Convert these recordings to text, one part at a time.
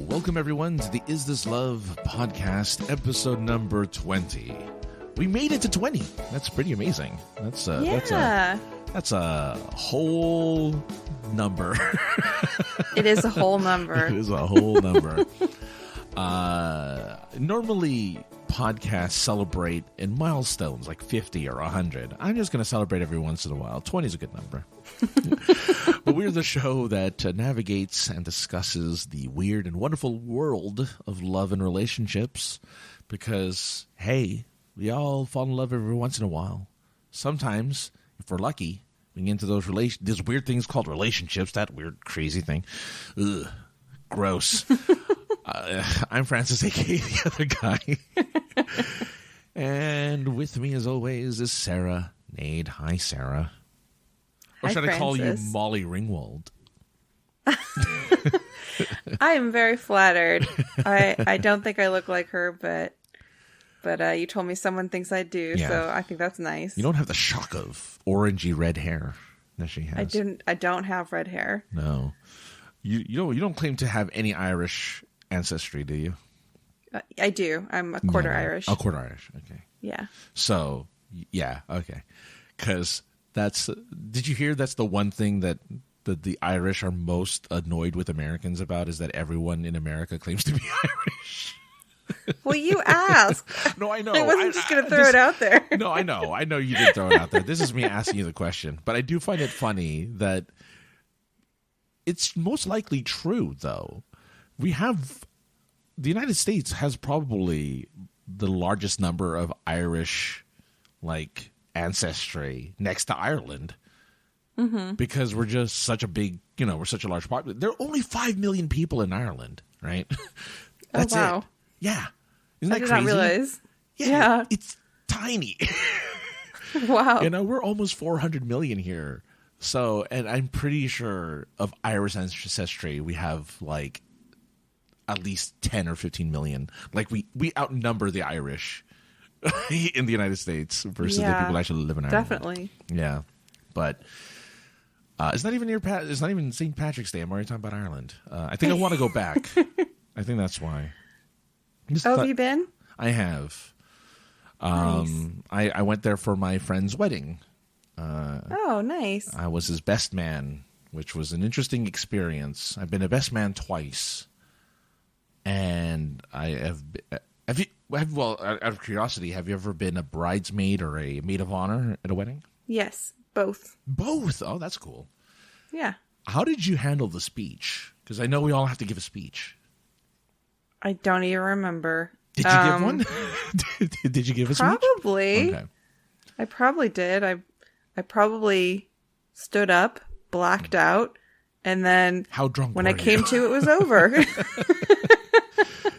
Welcome everyone to the Is This Love podcast, episode number 20. We made it to 20. That's pretty amazing. That's a whole number. It is a whole number. It is a whole number. Normally podcasts celebrate in milestones like 50 or 100. I'm just going to celebrate every once in a while. 20 is a good number. But we're the show that navigates and discusses the weird and wonderful world of love and relationships because, hey, we all fall in love every once in a while. Sometimes, if we're lucky, we get into these weird things called relationships, that weird, crazy thing. Ugh, gross. I'm Francis, a.k.a. the other guy. And with me, as always, is Sara. Nade. Hi, Sara. Or Hi, should Francis. I call you Molly Ringwald? I am very flattered. I don't think I look like her, but you told me someone thinks I do, Yeah. so I think that's nice. You don't have the shock of orangey red hair that she has. I don't have red hair. No. You don't claim to have any Irish ancestry, do you? I do. I'm a quarter No. Irish. Oh, quarter Irish. Okay. Yeah. So, yeah, okay. Because did you hear that's the one thing that the Irish are most annoyed with Americans about is that everyone in America claims to be Irish? Well, you asked. No, I know. I wasn't just going to throw it out there. No, I know. I know you did throw it out there. This is me asking you the question. But I do find it funny that it's most likely true, though. The United States has probably the largest number of Irish, ancestry next to Ireland. Mm-hmm. Because we're just such a big, we're such a large population. There are only 5 million people in Ireland, right? That's wow. it. Yeah. Isn't that I did crazy? not realize. Yeah. It's tiny. Wow. We're almost 400 million here. So, and I'm pretty sure of Irish ancestry, we have at least 10 or 15 million. We outnumber the Irish in the United States versus the people who actually live in Ireland. Definitely. Yeah. But it's not even it's not even St. Patrick's Day. I'm already talking about Ireland. I think I want to go back. I think that's why. Have you been? I have. Nice. I went there for my friend's wedding. Oh, nice. I was his best man, which was an interesting experience. I've been a best man twice, and I have. Out of curiosity, have you ever been a bridesmaid or a maid of honor at a wedding? Yes, both. Both. Oh, that's cool. Yeah. How did you handle the speech? Because I know we all have to give a speech. I don't even remember. Did you give one? Did you give a speech? Probably. Okay. I probably did. I probably stood up, blacked out, and then How drunk when were I came you? to, it was over.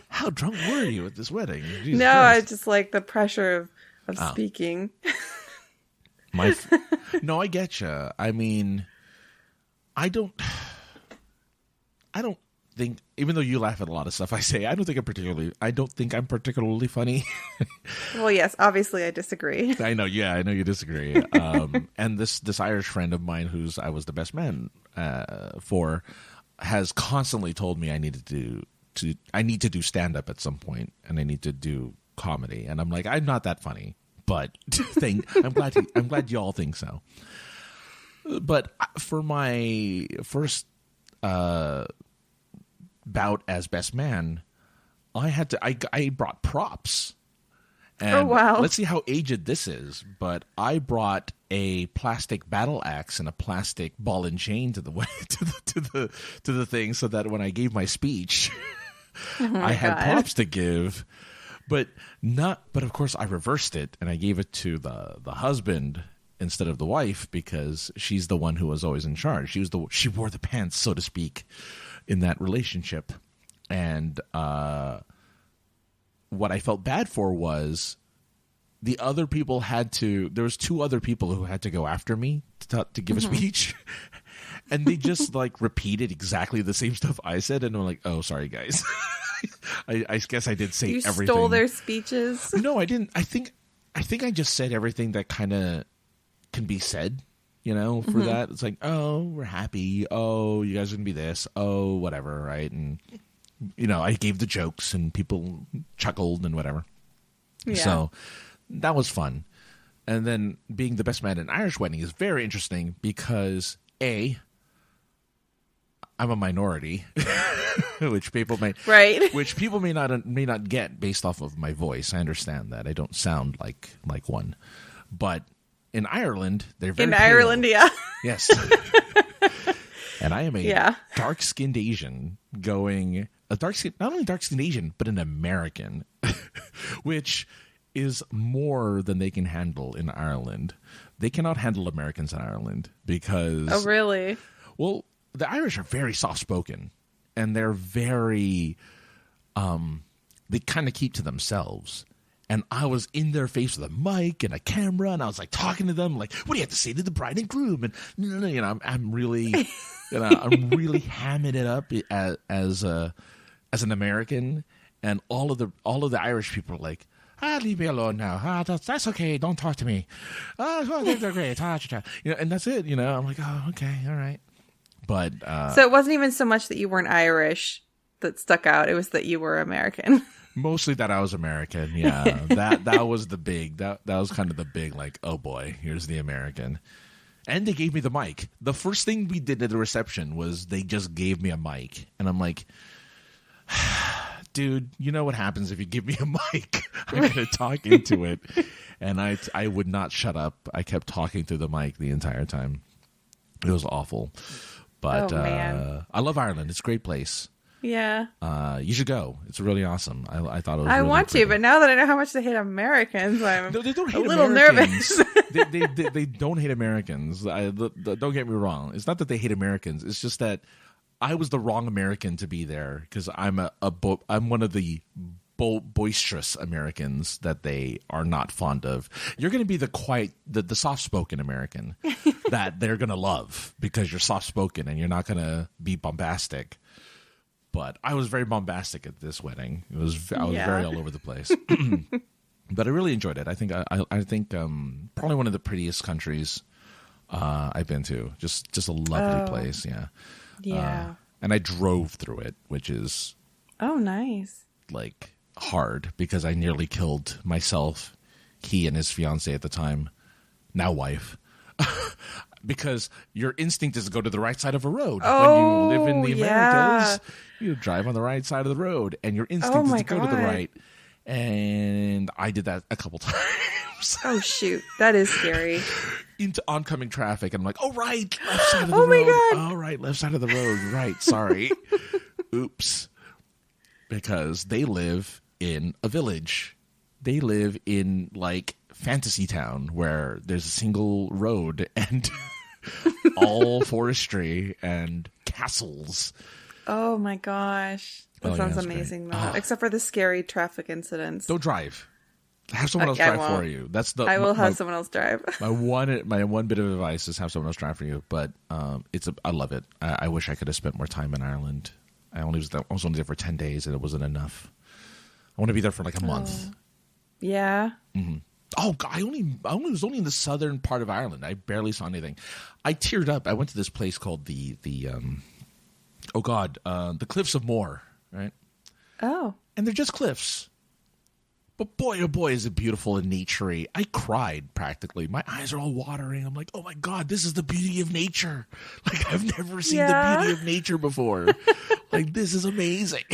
How drunk were you at this wedding? Jesus No, Christ. I just like the pressure of speaking. No, I get you. I mean, I don't think, even though you laugh at a lot of stuff I say, I don't think I'm particularly funny. Well, yes, obviously I disagree. I know you disagree. And this Irish friend of mine, I was the best man for, has constantly told me I need to do stand up at some point, and I need to do comedy. And I'm like, I'm not that funny, but I'm glad you all think so. But for my first bout as best man, I brought props. And oh, wow. Let's see how aged this is. But I brought a plastic battle axe and a plastic ball and chain to the thing, so that when I gave my speech, I had props to give. But of course I reversed it and I gave it to the husband instead of the wife, because she's the one who was always in charge. She wore the pants, so to speak, in that relationship. And what I felt bad for was the other people there was 2 other people who had to go after me to give a speech. And they just repeated exactly the same stuff I said. And I'm like, oh, sorry guys. I guess I did say everything. You stole their speeches? No, I didn't. I think I just said everything that kind of can be said, for that. It's like, oh, we're happy. Oh, you guys are going to be this. Oh, whatever, right? And I gave the jokes and people chuckled and whatever. Yeah. So that was fun. And then being the best man at an Irish wedding is very interesting because I'm a minority, which people may not get based off of my voice. I understand that I don't sound like one, but in Ireland they're very pale. Ireland, yeah, yes. And I am a dark-skinned Asian not only dark-skinned Asian, but an American, which is more than they can handle in Ireland. They cannot handle Americans in Ireland because... Oh, really? Well, the Irish are very soft-spoken, and they're very... they kind of keep to themselves. And I was in their face with a mic and a camera, and I was like talking to them, like, "What do you have to say to the bride and groom?" And I'm really, I'm really hamming it up as an American, and all of the Irish people are like, leave me alone now. That's okay. Don't talk to me. They're great. And that's it. I'm like, oh, okay, all right. But so it wasn't even so much that you weren't Irish that stuck out. It was that you were American. Mostly that I was American. Yeah, that was the big. That was kind of the big. Like, oh boy, here's the American. And they gave me the mic. The first thing we did at the reception was they just gave me a mic, and I'm like, dude, you know what happens if you give me a mic? I'm going to talk into it. And I would not shut up. I kept talking through the mic the entire time. It was awful. But I love Ireland. It's a great place. Yeah. You should go. It's really awesome. I thought it was I really want pretty. to, but now that I know how much they hate Americans, I'm No, they don't hate a little Americans. nervous. they don't hate Americans. Don't get me wrong. It's not that they hate Americans. It's just that I was the wrong American to be there because I'm I'm one of the boisterous Americans that they are not fond of. You're going to be the quiet, the soft-spoken American that they're going to love because you're soft-spoken and you're not going to be bombastic. But I was very bombastic at this wedding. I was very all over the place. But I really enjoyed it. I think probably one of the prettiest countries I've been to. Just a lovely place. Yeah. Yeah. And I drove through it, which is nice. Like hard because I nearly killed myself, he and his fiance at the time, now wife. Because your instinct is to go to the right side of a road. When you live in the Americas, you drive on the right side of the road, and your instinct is to go to the right. And I did that a couple times. Oh, shoot. That is scary. Into oncoming traffic. And I'm like, oh, right, left side of the road. My God. Oh, right, left side of the road. Right, sorry. Oops. Because they live in a village. They live in, like, fantasy town where there's a single road and all forestry and castles. Oh my gosh. That sounds amazing though. Except for the scary traffic incidents. Don't drive. Have someone else drive for you. I will have someone else drive. my one bit of advice is have someone else drive for you. But I love it. I wish I could have spent more time in Ireland. I was only there for 10 days and it wasn't enough. I want to be there for like a month. Yeah. Mm-hmm. Oh, God, I was only in the southern part of Ireland. I barely saw anything. I teared up. I went to this place called the Cliffs of Moher, right? Oh. And they're just cliffs. But boy, oh boy, is it beautiful and naturey. I cried practically. My eyes are all watering. I'm like, oh my God, this is the beauty of nature. Like, I've never seen the beauty of nature before. Like, this is amazing.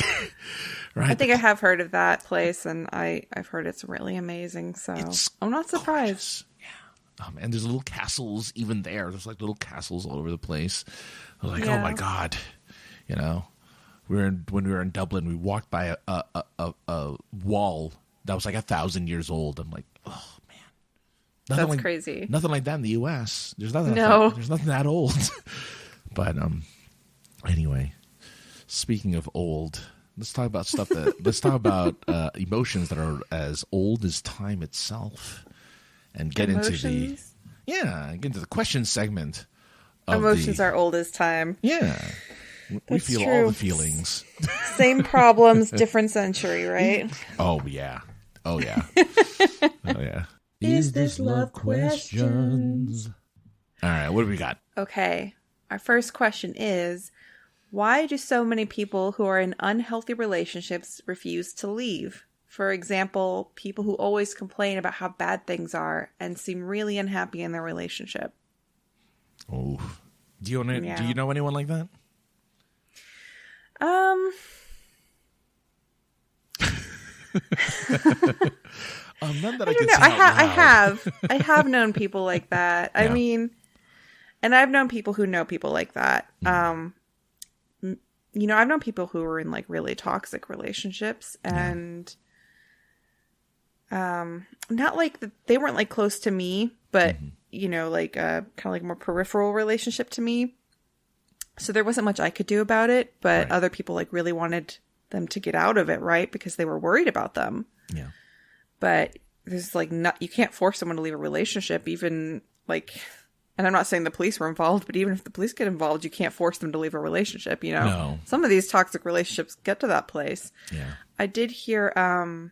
Right? I think I have heard of that place, and I've heard it's really amazing. So I'm not surprised. Gorgeous. Yeah. And there's little castles even there. There's like little castles all over the place. I was like, oh my God. When we were in Dublin, we walked by a wall that was like 1,000 years old. I'm like, oh man, that's crazy. Nothing like that in the U.S. There's nothing. There's nothing that old. But anyway, speaking of old, let's talk about stuff let's talk about emotions that are as old as time itself, and get into the question segment. Emotions are old as time. Yeah. We feel all the feelings. Same problems, different century, right? Oh, yeah. Oh, yeah. Oh, yeah. Is this love questions? All right, what do we got? Okay. Our first question is, Why do so many people who are in unhealthy relationships refuse to leave? For example, people who always complain about how bad things are and seem really unhappy in their relationship. Oh, do you know anyone like that? None that I don't know. I have known people like that. Yeah. I mean, and I've known people who know people like that. I've known people who were in like really toxic relationships and not like they weren't like close to me, but like kind of like more peripheral relationship to me. So there wasn't much I could do about it, but other people like really wanted them to get out of it, right? Because they were worried about them. Yeah. But there's like you can't force someone to leave a relationship, even like, and I'm not saying the police were involved, but even if the police get involved, you can't force them to leave a relationship, you know? No. Some of these toxic relationships get to that place. Yeah. I did hear, I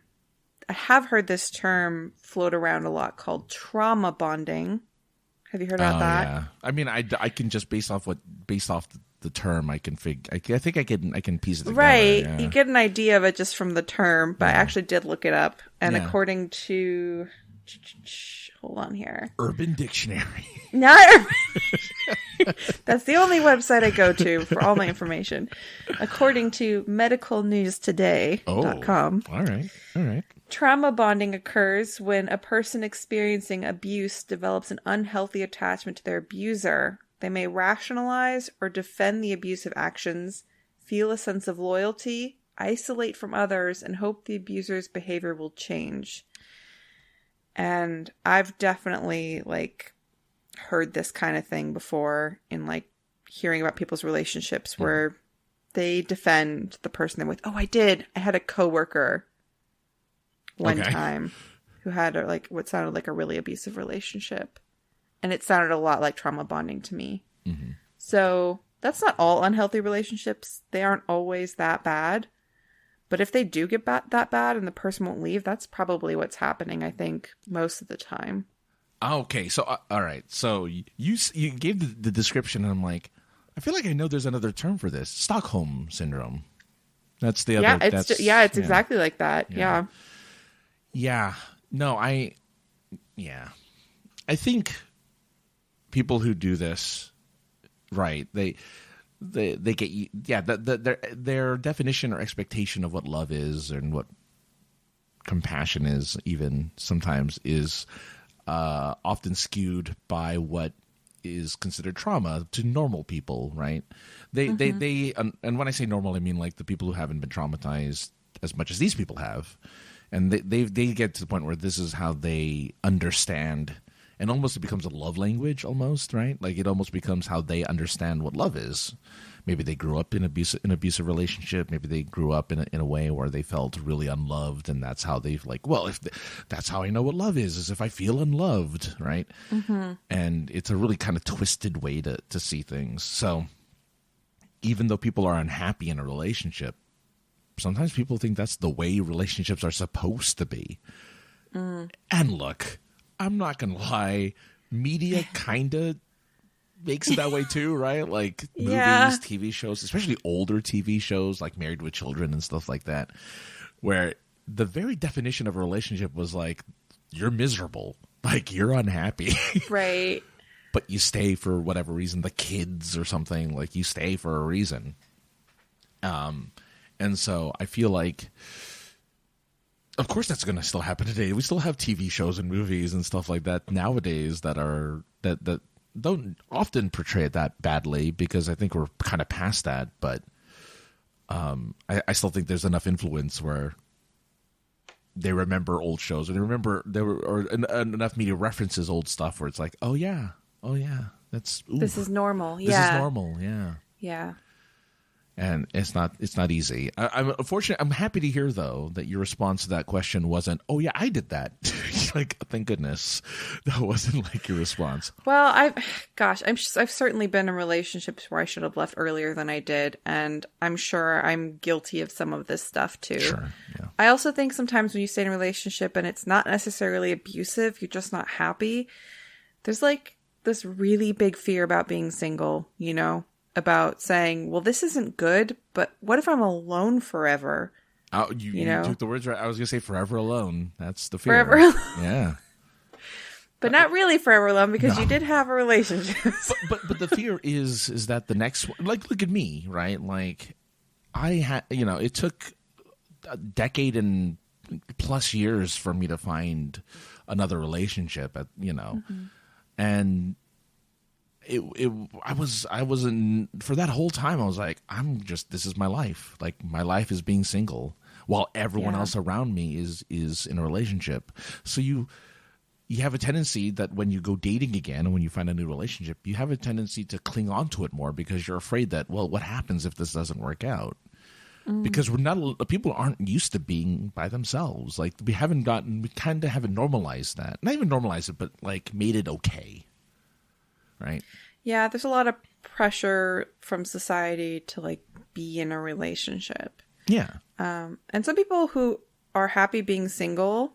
have heard this term float around a lot called trauma bonding. Have you heard about that? Yeah. I mean, I can just based off the term, I can figure. I think I can piece it together. Right, yeah. You get an idea of it just from the term, but I actually did look it up, and according to, hold on here, Urban Dictionary. Not Urban. That's the only website I go to for all my information. According to medicalnewstoday.com. All right. Trauma bonding occurs when a person experiencing abuse develops an unhealthy attachment to their abuser. They may rationalize or defend the abusive actions, feel a sense of loyalty, isolate from others, and hope the abuser's behavior will change. And I've definitely like heard this kind of thing before in like hearing about people's relationships where they defend the person they're with. Oh, I had a coworker one time who had like what sounded like a really abusive relationship, and it sounded a lot like trauma bonding to me. Mm-hmm. So that's not all unhealthy relationships. They aren't always that bad, but if they do get that bad and the person won't leave, that's probably what's happening, I think, most of the time. Okay, so all right, so you gave the description, and I'm like, I feel like I know there's another term for this: Stockholm syndrome. That's the other. It's exactly like that. Yeah. Yeah. No, I think people who do this, right? They get their definition or expectation of what love is and what compassion is, even sometimes, is often skewed by what is considered trauma to normal people, right? They and when I say normal, I mean like the people who haven't been traumatized as much as these people have. And they get to the point where this is how they understand, and almost it becomes a love language almost, right? Like it almost becomes how they understand what love is. Maybe they grew up in an abusive relationship. Maybe they grew up in a way where they felt really unloved, and that's how they've like, well, that's how I know what love is if I feel unloved, right? Mm-hmm. And it's a really kind of twisted way to see things. So even though people are unhappy in a relationship, sometimes people think that's the way relationships are supposed to be. And look, I'm not going to lie. Media kind of makes it that way too, right? Like movies, TV shows, especially older TV shows like Married with Children and stuff like that, where the very definition of a relationship was like, you're miserable. Like you're unhappy. Right. But you stay for whatever reason, the kids or something, like you stay for a reason. And so I feel like, of course, that's going to still happen today. We still have TV shows and movies and stuff like that nowadays that don't often portray it that badly, because I think we're kind of past that. But I still think there's enough influence where they remember old shows, or they remember enough media references old stuff where it's like, oh yeah, this is normal. This is normal. Yeah. Yeah. And it's not easy. I'm unfortunately, I'm happy to hear though that your response to that question wasn't, "Oh yeah, I did that." Like, thank goodness, that wasn't like your response. Well, I've certainly been in relationships where I should have left earlier than I did, and I'm sure I'm guilty of some of this stuff too. Sure. Yeah. I also think sometimes when you stay in a relationship and it's not necessarily abusive, you're just not happy. There's like this really big fear about being single, you know. about saying, well, this isn't good, but what if I'm alone forever? Oh, you took the words right. I was going to say forever alone. That's the fear. Forever alone. Yeah. But not really forever alone, because you did have a relationship. But the fear is that the next one, like, look at me, right? Like, I had, it took a decade and plus years for me to find another relationship, and I wasn't, for that whole time I was like, this is my life. Like, my life is being single while everyone else around me is in a relationship. So you have a tendency that when you go dating again and when you find a new relationship, you have a tendency to cling on to it more because you're afraid that, well, what happens if this doesn't work out? Because people aren't used to being by themselves. Like, we kind of haven't normalized that. Not even normalized it, but like made it okay. Right? Yeah, there's a lot of pressure from society to like be in a relationship. Yeah. And some people who are happy being single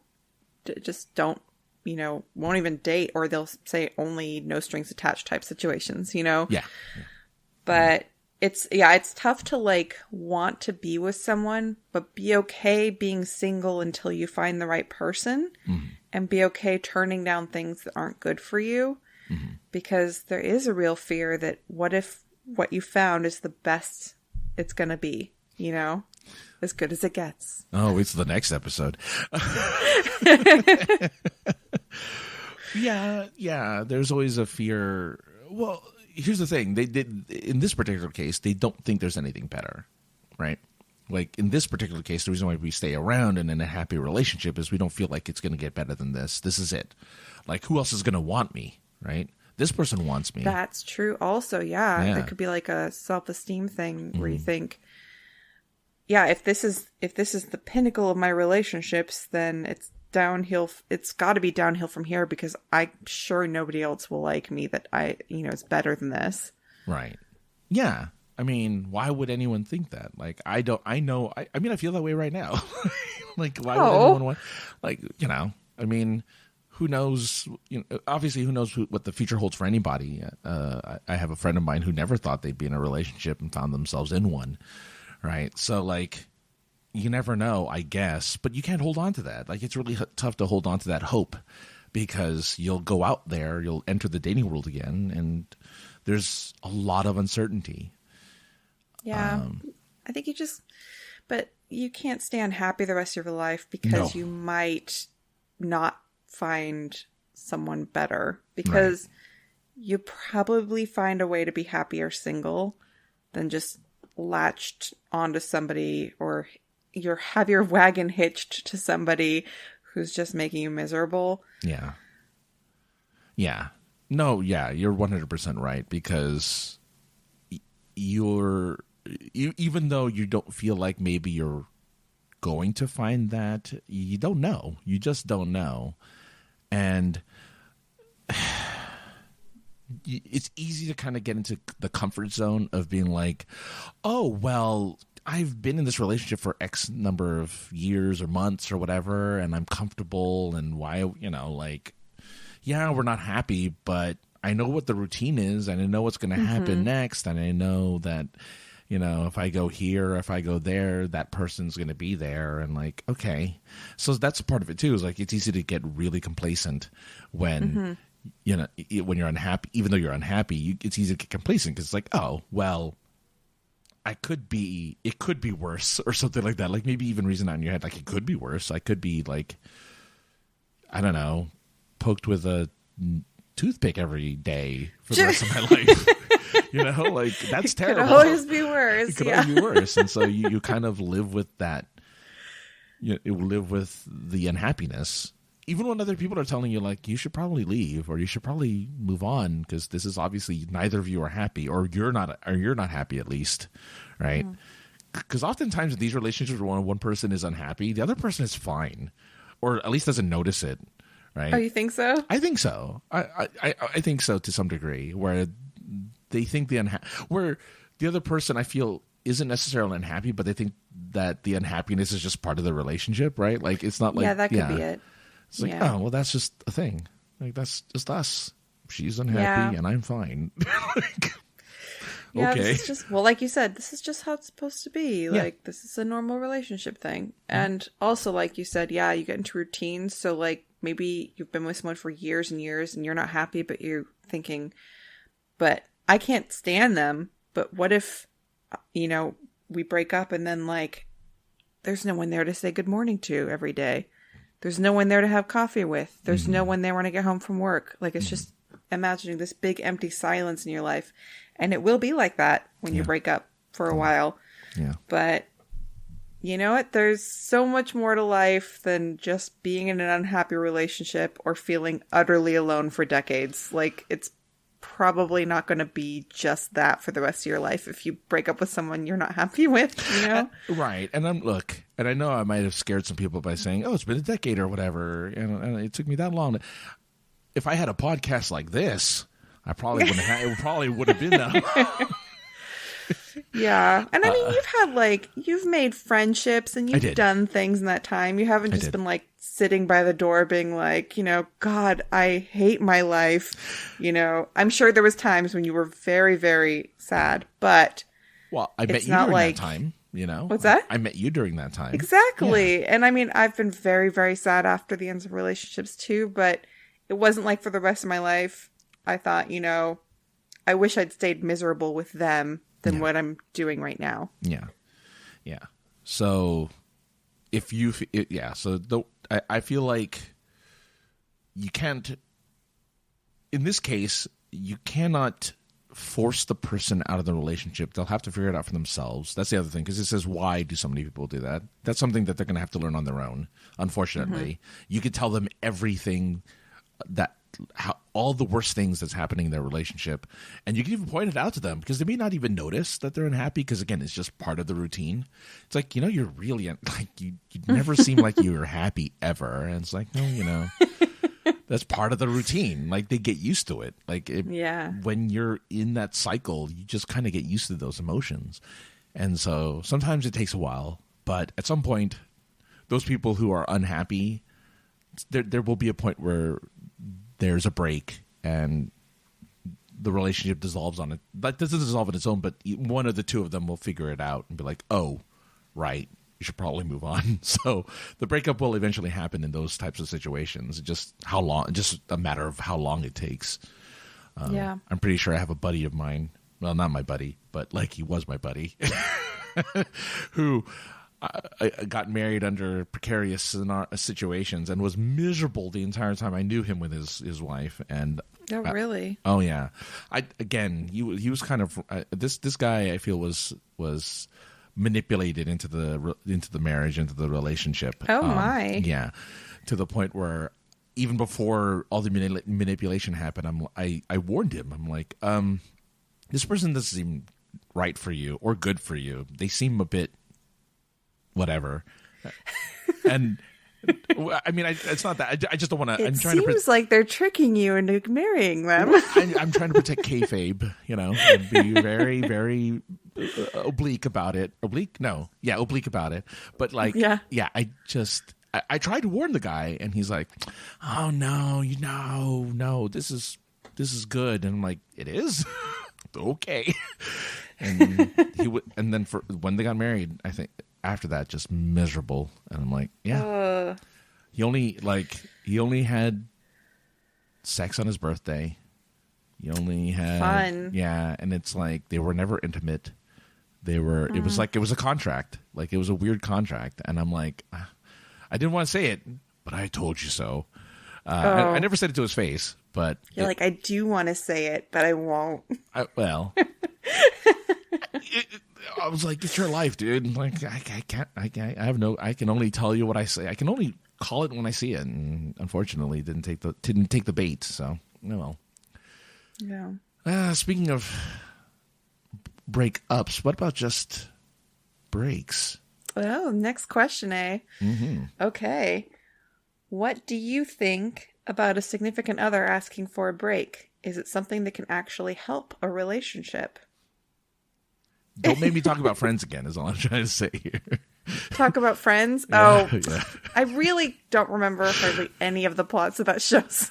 just don't, won't even date, or they'll say only no strings attached type situations, Yeah. But it's tough to like want to be with someone, but be okay being single until you find the right person, and be okay turning down things that aren't good for you. Because there is a real fear that what if what you found is the best it's going to be, as good as it gets. Oh, wait till the next episode. Yeah. There's always a fear. Well, here's the thing. They did, in this particular case, they don't think there's anything better, right? Like, in this particular case, the reason why we stay around and in a happy relationship is we don't feel like it's going to get better than this. This is it. Like, who else is going to want me? Right? This person wants me. That's true also, yeah. It could be like a self-esteem thing where you think, yeah, if this is the pinnacle of my relationships, then it's downhill. It's got to be downhill from here, because I'm sure nobody else will like me that is better than this. Right. Yeah. I mean, why would anyone think that? Like, I know, I mean, I feel that way right now. Like, why would anyone want, like, I mean, who knows? Obviously, who knows what the future holds for anybody? I have a friend of mine who never thought they'd be in a relationship and found themselves in one. Right. So, like, you never know, I guess, but you can't hold on to that. Like, it's really tough to hold on to that hope, because you'll go out there, you'll enter the dating world again, and there's a lot of uncertainty. Yeah. I think but you can't stay unhappy the rest of your life because you might not find someone better, because you probably find a way to be happier single than just latched onto somebody, or have your wagon hitched to somebody who's just making you miserable. Yeah. Yeah. No, yeah, you're 100% right, because even though you don't feel like maybe you're going to find that, you don't know. You just don't know. And it's easy to kind of get into the comfort zone of being like, oh, well, I've been in this relationship for X number of years or months or whatever, and I'm comfortable, and why, like, yeah, we're not happy, but I know what the routine is, and I know what's going to happen next, and I know that, if I go here, if I go there, that person's going to be there, and like, okay. So that's part of it too, is like, it's easy to get really complacent when, when you're unhappy, even though you're unhappy, it's easy to get complacent, because it's like, oh, well, it could be worse, or something like that. Like, maybe even reason out in your head, like, it could be worse. I could be, like, I don't know, poked with a toothpick every day for the rest of my life. Like, that's terrible. It could always be worse. It could always be worse. And so you kind of live with that. You live with the unhappiness. Even when other people are telling you, like, you should probably leave, or you should probably move on, because this is obviously neither of you are happy, or you're not happy, at least, right? Because oftentimes in these relationships where one person is unhappy, the other person is fine, or at least doesn't notice it, right? Oh, you think so? I think so. I think so to some degree, where they think where the other person, I feel, isn't necessarily unhappy, but they think that the unhappiness is just part of the relationship, right? Like, it's not like, yeah, that could be it. It's like, oh, well, that's just a thing. Like, that's just us. She's unhappy and I'm fine. Yeah, Okay. this is just, well, like you said, this is just how it's supposed to be. Yeah. Like, this is a normal relationship thing. And also, like you said, yeah, you get into routines. So, like, maybe you've been with someone for years and years and you're not happy, but you're thinking, but I can't stand them. But what if, we break up and then, like, there's no one there to say good morning to every day. There's no one there to have coffee with. There's no one there when I get home from work. Like, it's just imagining this big empty silence in your life. And it will be like that when you break up for a while. Yeah. But you know what? There's so much more to life than just being in an unhappy relationship or feeling utterly alone for decades. Like, it's probably not going to be just that for the rest of your life if you break up with someone you're not happy with, Right. And and I know I might have scared some people by saying, oh, it's been a decade or whatever, and it took me that long. If I had a podcast like this, I probably wouldn't have, it probably would have been that long. Yeah. And I mean, you've made friendships and you've done things in that time. You haven't just been like sitting by the door being like, God, I hate my life. I'm sure there was times when you were very, very sad, but well, I met you during that time, What's that? I met you during that time. Exactly. Yeah. And I mean, I've been very, very sad after the ends of relationships too, but it wasn't like for the rest of my life. I thought, I wish I'd stayed miserable with them than what I'm doing right now. Yeah. Yeah. So I feel like you can't, in this case, you cannot force the person out of the relationship. They'll have to figure it out for themselves. That's the other thing, because it says, why do so many people do that? That's something that they're going to have to learn on their own, unfortunately. You could tell them everything all the worst things that's happening in their relationship, and you can even point it out to them because they may not even notice that they're unhappy because, again, it's just part of the routine. It's like, you're really like you never seem like you were happy ever, and it's like, no, that's part of the routine. Like, they get used to it. Like, when you're in that cycle, you just kind of get used to those emotions, and so sometimes it takes a while, but at some point, those people who are unhappy, there will be a point where there's a break and the relationship dissolves on it. Like, doesn't dissolve on its own, but one of the two of them will figure it out and be like, oh, right, you should probably move on. So the breakup will eventually happen in those types of situations. Just a matter of how long it takes. I'm pretty sure I have a buddy of mine. Well, not my buddy, but like he was my buddy who I got married under precarious situations and was miserable the entire time I knew him with his wife. And really? Oh yeah. He was kind of this guy. I feel was manipulated into the marriage, into the relationship. Oh my. Yeah, to the point where even before all the manipulation happened, I warned him. I'm like, this person doesn't seem right for you or good for you. They seem a bit whatever. And I mean, it's not that. I just don't want to. It seems like they're tricking you into marrying them. I'm trying to protect kayfabe, and be very, very oblique about it. Oblique? No. Yeah, oblique about it. But like, I tried to warn the guy, and he's like, "Oh no, no, this is good." And I'm like, "It is." Okay. And and then when they got married, I think after that, just miserable. And I'm like, yeah. He only had sex on his birthday. He only had fun. Yeah, and it's like they were never intimate. It was like it was a contract. Like, it was a weird contract. And I'm like, I didn't want to say it, but I told you so. I never said it to his face, but you're like, I do want to say it, but I won't. I was like, it's your life, dude. Like, I can only tell you what I say. I can only call it when I see it. And unfortunately, didn't take the bait. So, well. Yeah. Speaking of breakups, what about just breaks? Oh, next question, eh? Mm-hmm. Okay. What do you think about a significant other asking for a break? Is it something that can actually help a relationship? Don't make me talk about Friends again, is all I'm trying to say here. Talk about Friends? Yeah. I really don't remember hardly any of the plots of that show. So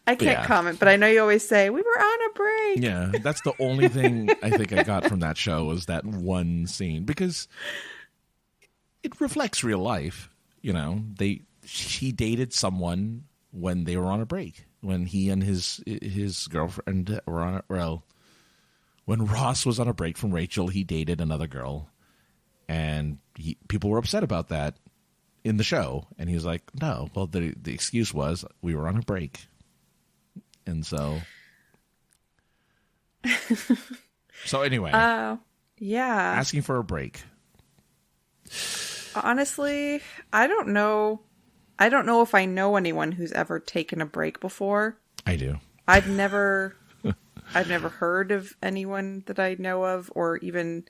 I can't comment, but I know you always say, we were on a break. Yeah, that's the only thing I think I got from that show was that one scene. Because it reflects real life. You know, she dated someone when they were on a break. When he and his girlfriend were on when Ross was on a break from Rachel, he dated another girl. And people were upset about that in the show. And he was like, no, well, the excuse was we were on a break. And so... So anyway. Yeah. Asking for a break. Honestly, I don't know. I don't know if I know anyone who's ever taken a break before. I do. I've never heard of anyone that I know of, or even...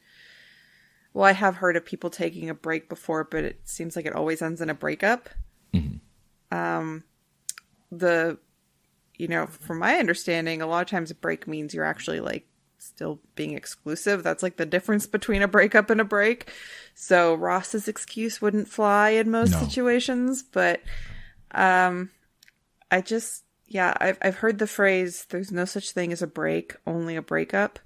Well, I have heard of people taking a break before, but it seems like it always ends in a breakup. Mm-hmm. From my understanding, a lot of times a break means you're actually like still being exclusive. That's like the difference between a breakup and a break. So Ross's excuse wouldn't fly in most situations, but I've heard the phrase, there's no such thing as a break, only a breakup.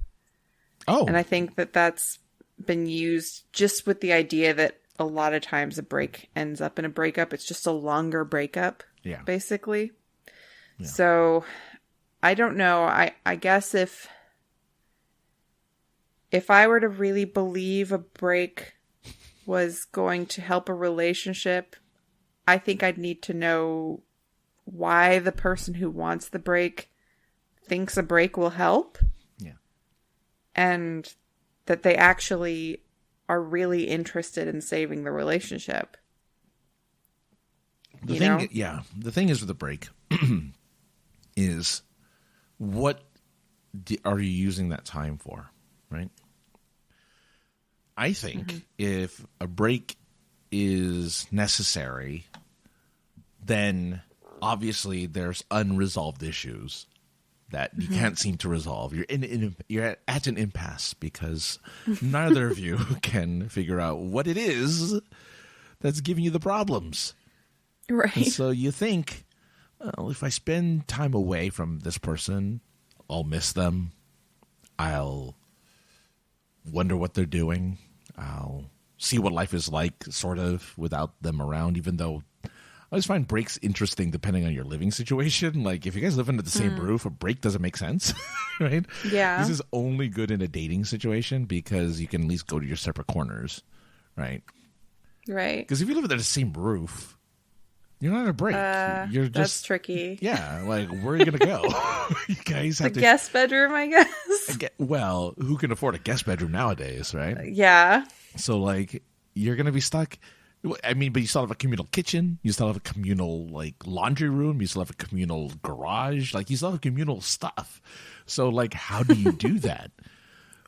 Oh. And I think that that's been used just with the idea that a lot of times a break ends up in a breakup. It's just a longer breakup, basically. Yeah. So I don't know. I guess if I were to really believe a break was going to help a relationship, I think I'd need to know why the person who wants the break thinks a break will help. Yeah. And that they actually are really interested in saving the relationship. The thing is with the break is what are you using that time for, right? I think if a break is necessary, then obviously there's unresolved issues that you can't seem to resolve. You're at an impasse because neither of you can figure out what it is that's giving you the problems. Right. And so you think, well, if I spend time away from this person, I'll miss them. I'll wonder what they're doing. I'll see what life is like, sort of, without them around, even though I always find breaks interesting depending on your living situation. Like, if you guys live under the same roof, a break doesn't make sense, right? Yeah. This is only good in a dating situation because you can at least go to your separate corners, right? Right. Because if you live under the same roof, you're not on a break. You're just... That's tricky. Yeah, like, where are you going to go? You guys have the guest bedroom, I guess. Well, who can afford a guest bedroom nowadays, right? Yeah. So, like, you're going to be stuck... I mean, but you still have a communal kitchen. You still have a communal, like, laundry room. You still have a communal garage. Like, you still have communal stuff. So, like, how do you do that?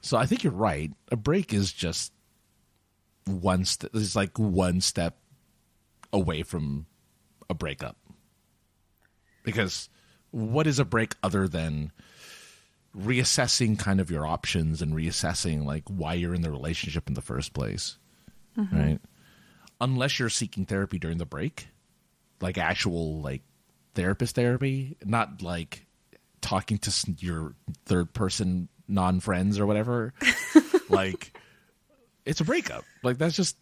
So I think you're right. A break is just it's like one step away from a breakup. Because what is a break other than reassessing kind of your options and reassessing, like, why you're in the relationship in the first place, right? Unless you're seeking therapy during the break, like actual like therapist therapy, not like talking to your third person non-friends or whatever. Like, it's a breakup. Like, that's just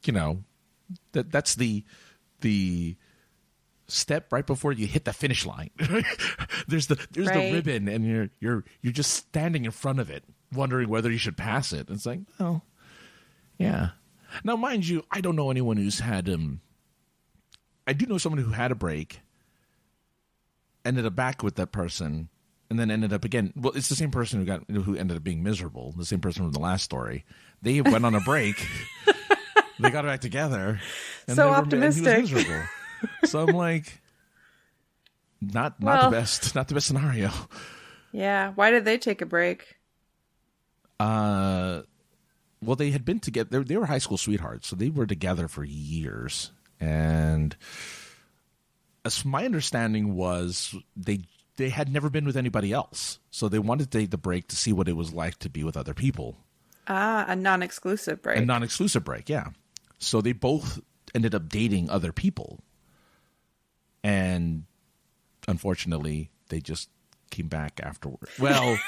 you know, that's the step right before you hit the finish line. There's the ribbon, and you're just standing in front of it, wondering whether you should pass it. It's like, oh, yeah. Now, mind you, I don't know anyone who's had I do know someone who had a break, ended up back with that person, and then ended up again. Well, it's the same person who ended up being miserable. The same person from the last story. They went on a break. They got back together. And so optimistic. And he was miserable. So I'm like, not the best scenario. Yeah. Why did they take a break? Well, they had been together. They were high school sweethearts, so they were together for years. And as my understanding was, they had never been with anybody else, so they wanted to take the break to see what it was like to be with other people. A non-exclusive break. A non-exclusive break, yeah. So they both ended up dating other people, and unfortunately, they just came back afterward. Well,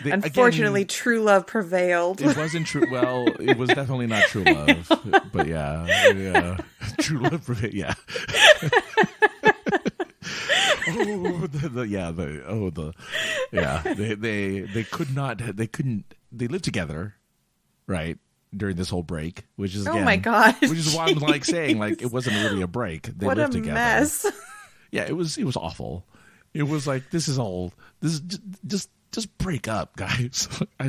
unfortunately, again, true love prevailed. It wasn't true. Well, it was definitely not true love. But yeah, true love prevailed. Yeah. They couldn't. They lived together, right, during this whole break, which is again, oh my god, which is why I'm like saying like it wasn't really a break. They what lived a together. Mess. Yeah, it was awful. It was like this is just break up, guys. I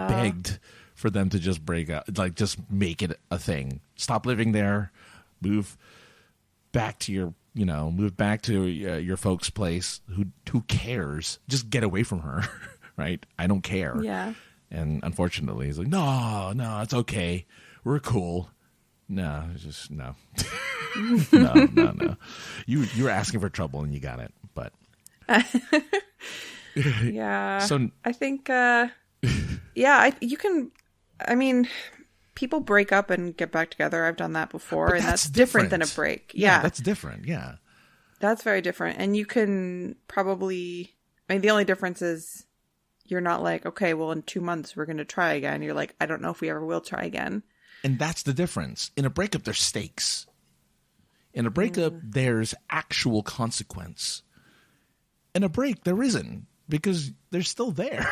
begged for them to just break up, like just make it a thing. Stop living there, move back to your folks' place. Who cares? Just get away from her, right? I don't care. Yeah. And unfortunately, he's like, no, it's okay. We're cool. No, just no. No. You were asking for trouble and you got it, but yeah. So I think, you can. I mean, people break up and get back together. I've done that before, and that's different than a break. Yeah, that's different. Yeah, that's very different. And you can probably. I mean, the only difference is you're not like, okay, well, in 2 months we're going to try again. You're like, I don't know if we ever will try again. And that's the difference. In a breakup, there's stakes. In a breakup, there's actual consequence. In a break, there isn't, because they're still there.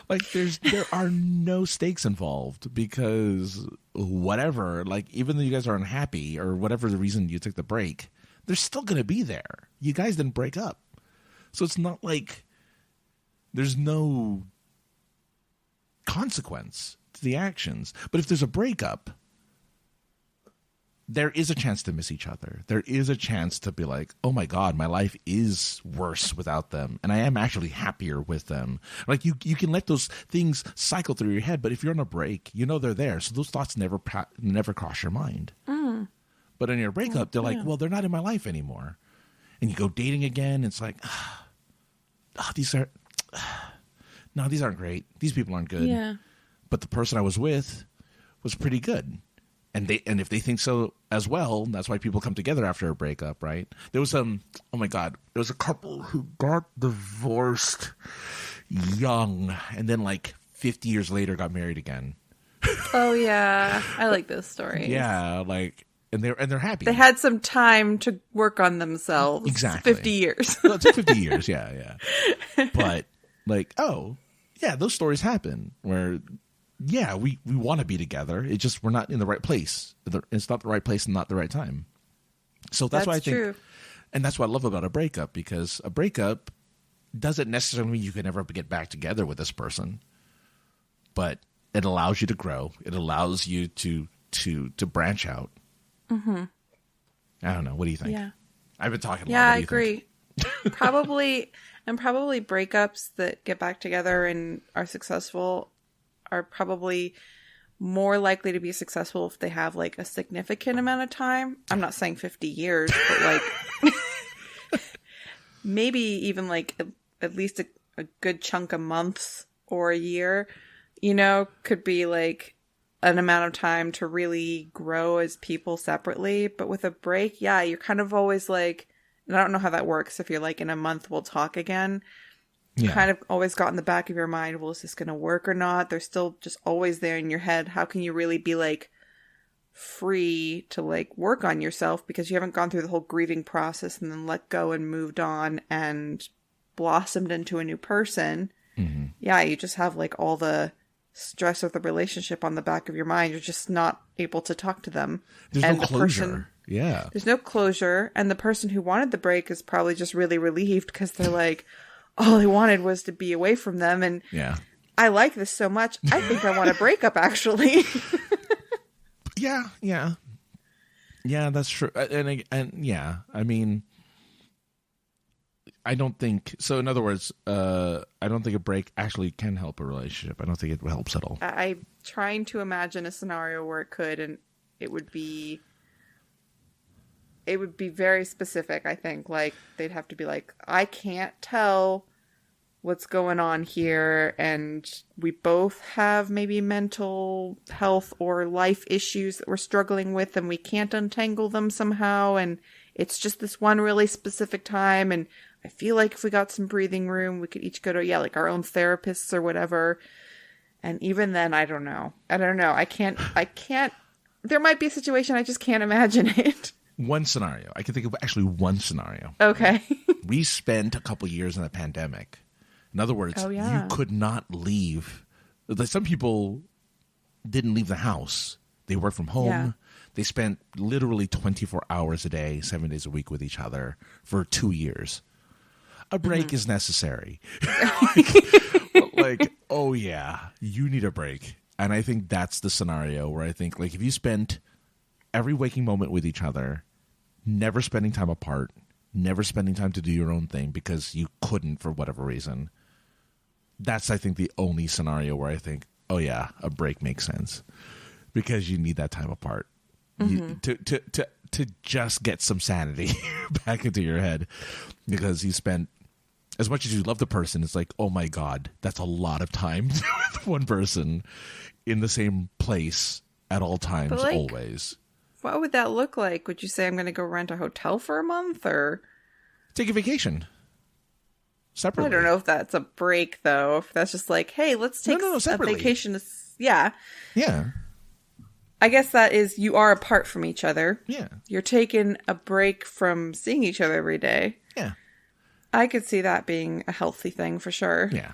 Like there are no stakes involved, because whatever, like even though you guys are unhappy or whatever the reason you took the break, they're still going to be there. You guys didn't break up. So it's not like there's no consequence to the actions. But if there's a breakup, there is a chance to miss each other. There is a chance to be like, oh my God, my life is worse without them. And I am actually happier with them. Like you can let those things cycle through your head. But if you're on a break, you know they're there. So those thoughts never cross your mind. Mm. But in your breakup, they're like, well, they're not in my life anymore. And you go dating again. It's like, these aren't great. These people aren't good. Yeah. But the person I was with was pretty good. And if they think so as well, that's why people come together after a breakup, right? There was there was a couple who got divorced young and then like 50 years later got married again. Oh yeah, I like those stories. Yeah, like and they're happy. They had some time to work on themselves. Exactly. 50 years. Well, it took 50 years, yeah. But like, oh, yeah, those stories happen where yeah, we want to be together. It's just we're not in the right place. It's not the right place and not the right time. So that's why I think, true. And that's what I love about a breakup, because a breakup doesn't necessarily mean you can never get back together with this person, but it allows you to grow. It allows you to branch out. Mm-hmm. I don't know. What do you think? Yeah, I've been talking a lot. Yeah, I agree. Probably breakups that get back together and are successful are probably more likely to be successful if they have like a significant amount of time. I'm not saying 50 years, but like maybe even like at least a good chunk of months or a year, could be like an amount of time to really grow as people separately. But with a break, yeah, you're kind of always like, and I don't know how that works. If you're like, in a month, we'll talk again. Yeah. Kind of always got in the back of your mind, well, is this going to work or not? They're still just always there in your head. How can you really be like free to like work on yourself, because you haven't gone through the whole grieving process and then let go and moved on and blossomed into a new person? Mm-hmm. Yeah, you just have like all the stress of the relationship on the back of your mind. You're just not able to talk to them. There's no closure. There's no closure. And the person who wanted the break is probably just really relieved, because they're like, all I wanted was to be away from them. And I like this so much. I think I want a breakup, actually. Yeah, that's true. And yeah, I mean, I don't think so. In other words, I don't think a break actually can help a relationship. I don't think it helps at all. I'm trying to imagine a scenario where it could, and it would be very specific. I think like they'd have to be like, I can't tell what's going on here, and we both have maybe mental health or life issues that we're struggling with, and we can't untangle them somehow, and it's just this one really specific time, and I feel like if we got some breathing room, we could each go to, like our own therapists or whatever. And even then, I don't know. I can't, there might be a situation, I just can't imagine it. One scenario. I can think of actually one scenario. Okay. We spent a couple years in the pandemic. In other words, you could not leave. Like, some people didn't leave the house. They worked from home. Yeah. They spent literally 24 hours a day, 7 days a week with each other for 2 years. A break is necessary. like, oh yeah, you need a break. And I think that's the scenario where I think, like, if you spent every waking moment with each other, never spending time apart, never spending time to do your own thing because you couldn't for whatever reason, that's, I think, the only scenario where I think, oh yeah, a break makes sense because you need that time apart to just get some sanity back into your head, because you spent, as much as you love the person, it's like, oh my God, that's a lot of time with one person in the same place at all times, like, always. What would that look like? Would you say I'm going to go rent a hotel for a month, or take a vacation separately? I don't know if that's a break, though. If that's just like, hey, let's take a vacation. Yeah. I guess that is, you are apart from each other. Yeah. You're taking a break from seeing each other every day. Yeah. I could see that being a healthy thing for sure. Yeah.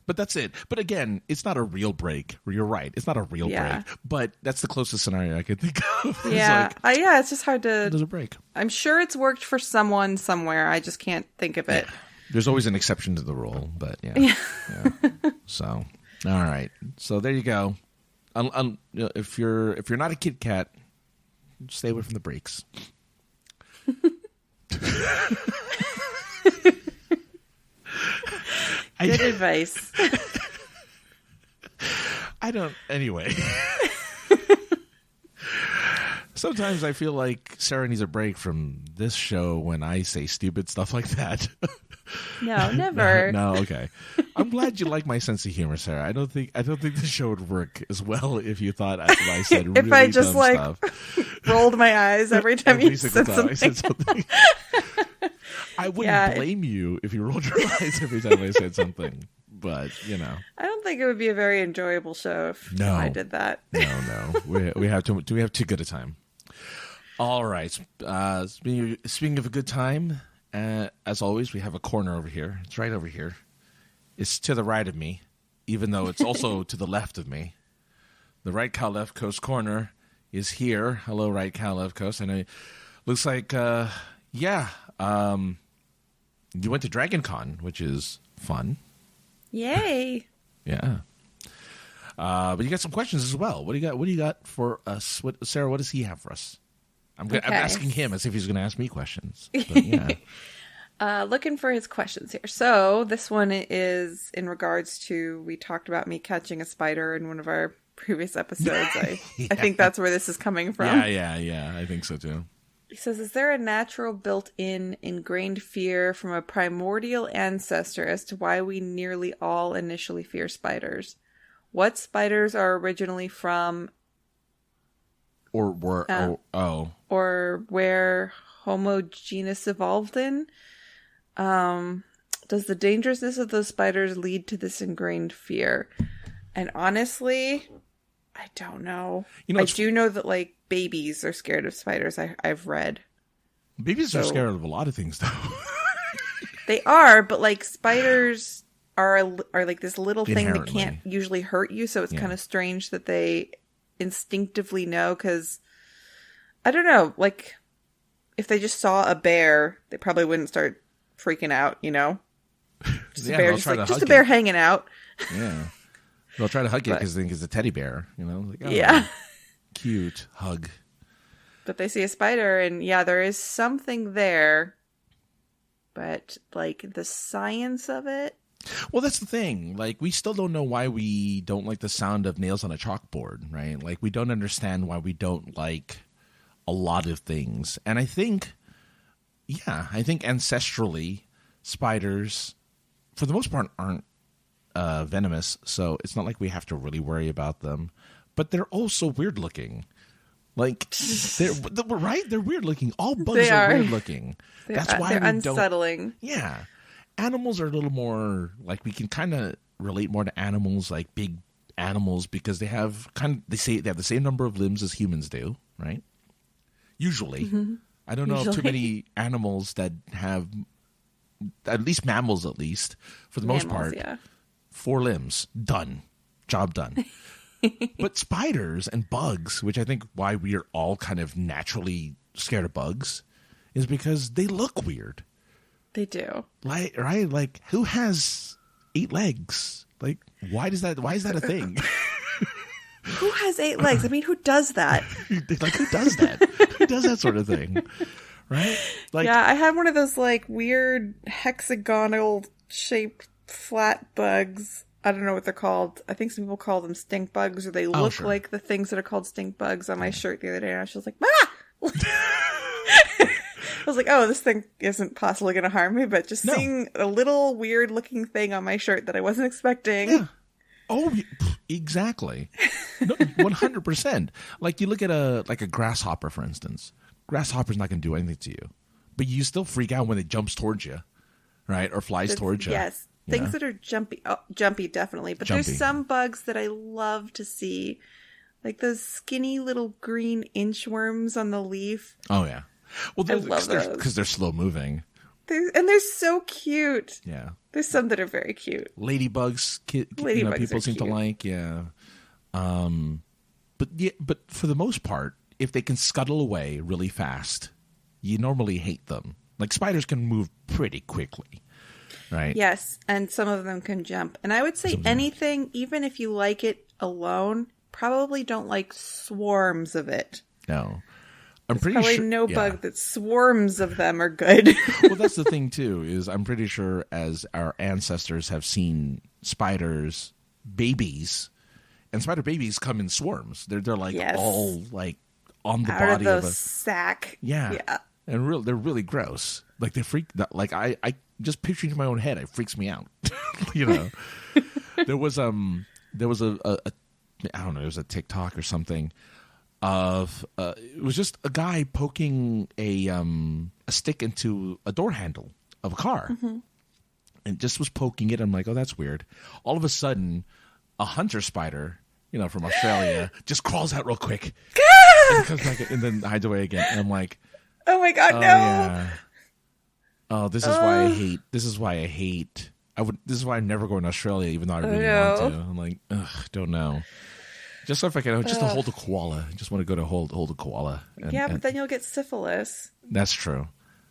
But that's it. But again, it's not a real break. You're right. It's not a real break. But that's the closest scenario I could think of. Yeah. It's just hard to... There's a break. I'm sure it's worked for someone somewhere. I just can't think of it. Yeah. There's always an exception to the rule, but yeah. So, all right. So there you go. If you're not a Kit Kat, stay away from the breaks. Good advice. Anyway. Sometimes I feel like Sarah needs a break from this show when I say stupid stuff like that. No, never. No, okay. I'm glad you like my sense of humor, Sarah. I don't think the show would work as well if you thought I said really if I just dumb stuff. Rolled my eyes every time you said something. I wouldn't blame you if you rolled your eyes every time I said something, but I don't think it would be a very enjoyable show if I did that. No, we have too good a time. All right. Speaking of a good time, as always, we have a corner over here. It's right over here. It's to the right of me, even though it's also to the left of me. The Right Cow Left Coast corner is here. Hello, Right Cow Left Coast. And it looks like, you went to Dragon Con, which is fun. Yay. Yeah. But you got some questions as well. What do you got for us? Sarah, what does he have for us? I'm asking him as if he's going to ask me questions. But, yeah. Looking for his questions here. So this one is in regards to, we talked about me catching a spider in one of our previous episodes. I think that's where this is coming from. Yeah. I think so too. He says, is there a natural built-in ingrained fear from a primordial ancestor as to why we nearly all initially fear spiders? What spiders are originally from, or were or where Homo genus evolved in? Does the dangerousness of those spiders lead to this ingrained fear? And honestly, I don't know. I do know that, like, babies are scared of spiders. I've read. Babies are scared of a lot of things, though. They are, but, like, spiders are like this little thing that can't usually hurt you, so it's kind of strange that they instinctively know, because, I don't know, like, if they just saw a bear, they probably wouldn't start freaking out, Just a bear hanging out. Yeah. They'll try to hug it because they think it's a teddy bear, Like, oh, yeah. Cute. Hug. But they see a spider, and there is something there. But, like, the science of it? Well, that's the thing. Like, we still don't know why we don't like the sound of nails on a chalkboard, right? Like, we don't understand why we don't like a lot of things. And I think ancestrally, spiders for the most part, aren't venomous, so it's not like we have to really worry about them. But they're also weird looking. Like, they're right? They're weird looking. All bugs are weird looking. That's why they're we unsettling. Yeah. Animals are a little more, like, we can kind of relate more to animals, like big animals, because they have they say they have the same number of limbs as humans do, right? Usually. Mm-hmm. I don't know of too many animals that have, at least mammals at least, for the most part, 4 limbs. Done. Job done. But spiders and bugs, which I think why we are all kind of naturally scared of bugs, is because they look weird. They do. Right? Like, who has 8 legs? Like, why is that a thing? Who has 8 legs? I mean, who does that? Like, who does that? Who does that sort of thing? Right? Like, yeah, I had one of those, like, weird hexagonal shaped flat bugs. I don't know what they're called. I think some people call them stink bugs, or they look like the things that are called stink bugs on my shirt the other day. And I was just like, ah! I was like, oh, this thing isn't possibly going to harm me, but just seeing a little weird looking thing on my shirt that I wasn't expecting. Yeah. Oh, exactly. No, 100%. Like, you look at a grasshopper, for instance. Grasshopper's not going to do anything to you, but you still freak out when it jumps towards you, right? Or flies towards you. Yes. Things that are jumpy. Oh, jumpy, definitely. But there's some bugs that I love to see. Like those skinny little green inchworms on the leaf. Oh, yeah. Well, I love those. Because they're slow moving. They're so cute. Yeah. There's some that are very cute. Ladybugs, people seem to like, yeah. But for the most part, if they can scuttle away really fast, you normally hate them. Like, spiders can move pretty quickly. Right. Yes, and some of them can jump. And I would say anything, even if you like it alone, probably don't like swarms of it. No. I'm pretty sure no bug that swarms of them are good. Well, that's the thing too, is I'm pretty sure as our ancestors have seen spiders babies, and spider babies come in swarms. They're like all like on the body of a sack. Yeah. And they're really gross. Like, they freak. Like, I just picturing in my own head, it freaks me out. You know, there was a I don't know, it was a TikTok or something of it was just a guy poking a stick into a door handle of a car, and just was poking it. I'm like, oh, that's weird. All of a sudden, a hunter spider, from Australia, just crawls out real quick and comes back and then hides away again. And I'm like, oh my god, no. Yeah. Oh, this is why I hate. This is why I hate. This is why I'm never going to Australia, even though I really want to. I'm like, ugh, don't know. Just so if I can, just to hold a koala. I just want to go to hold a koala. But then you'll get syphilis. That's true.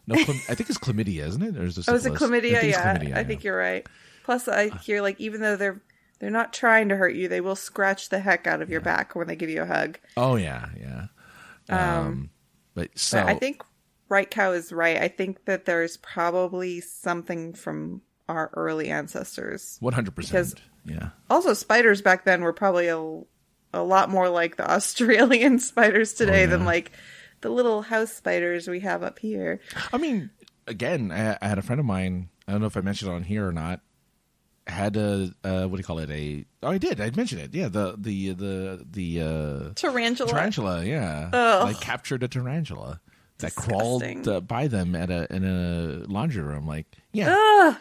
No, I think it's chlamydia, isn't it? Or is it syphilis? Is it chlamydia? I think you're right. Plus, I hear like even though they're not trying to hurt you, they will scratch the heck out of your back when they give you a hug. Oh yeah. But I think Right Cow is right. I think that there's probably something from our early ancestors. 100%. Because yeah. Also, spiders back then were probably a lot more like the Australian spiders today than like the little house spiders we have up here. I mean, again, I had a friend of mine. I don't know if I mentioned it on here or not. Had a what do you call it? I did. I mentioned it. Yeah, the tarantula. Tarantula. Yeah. Ugh. Like captured a tarantula that crawled by them in a laundry room. Like, yeah. Ugh.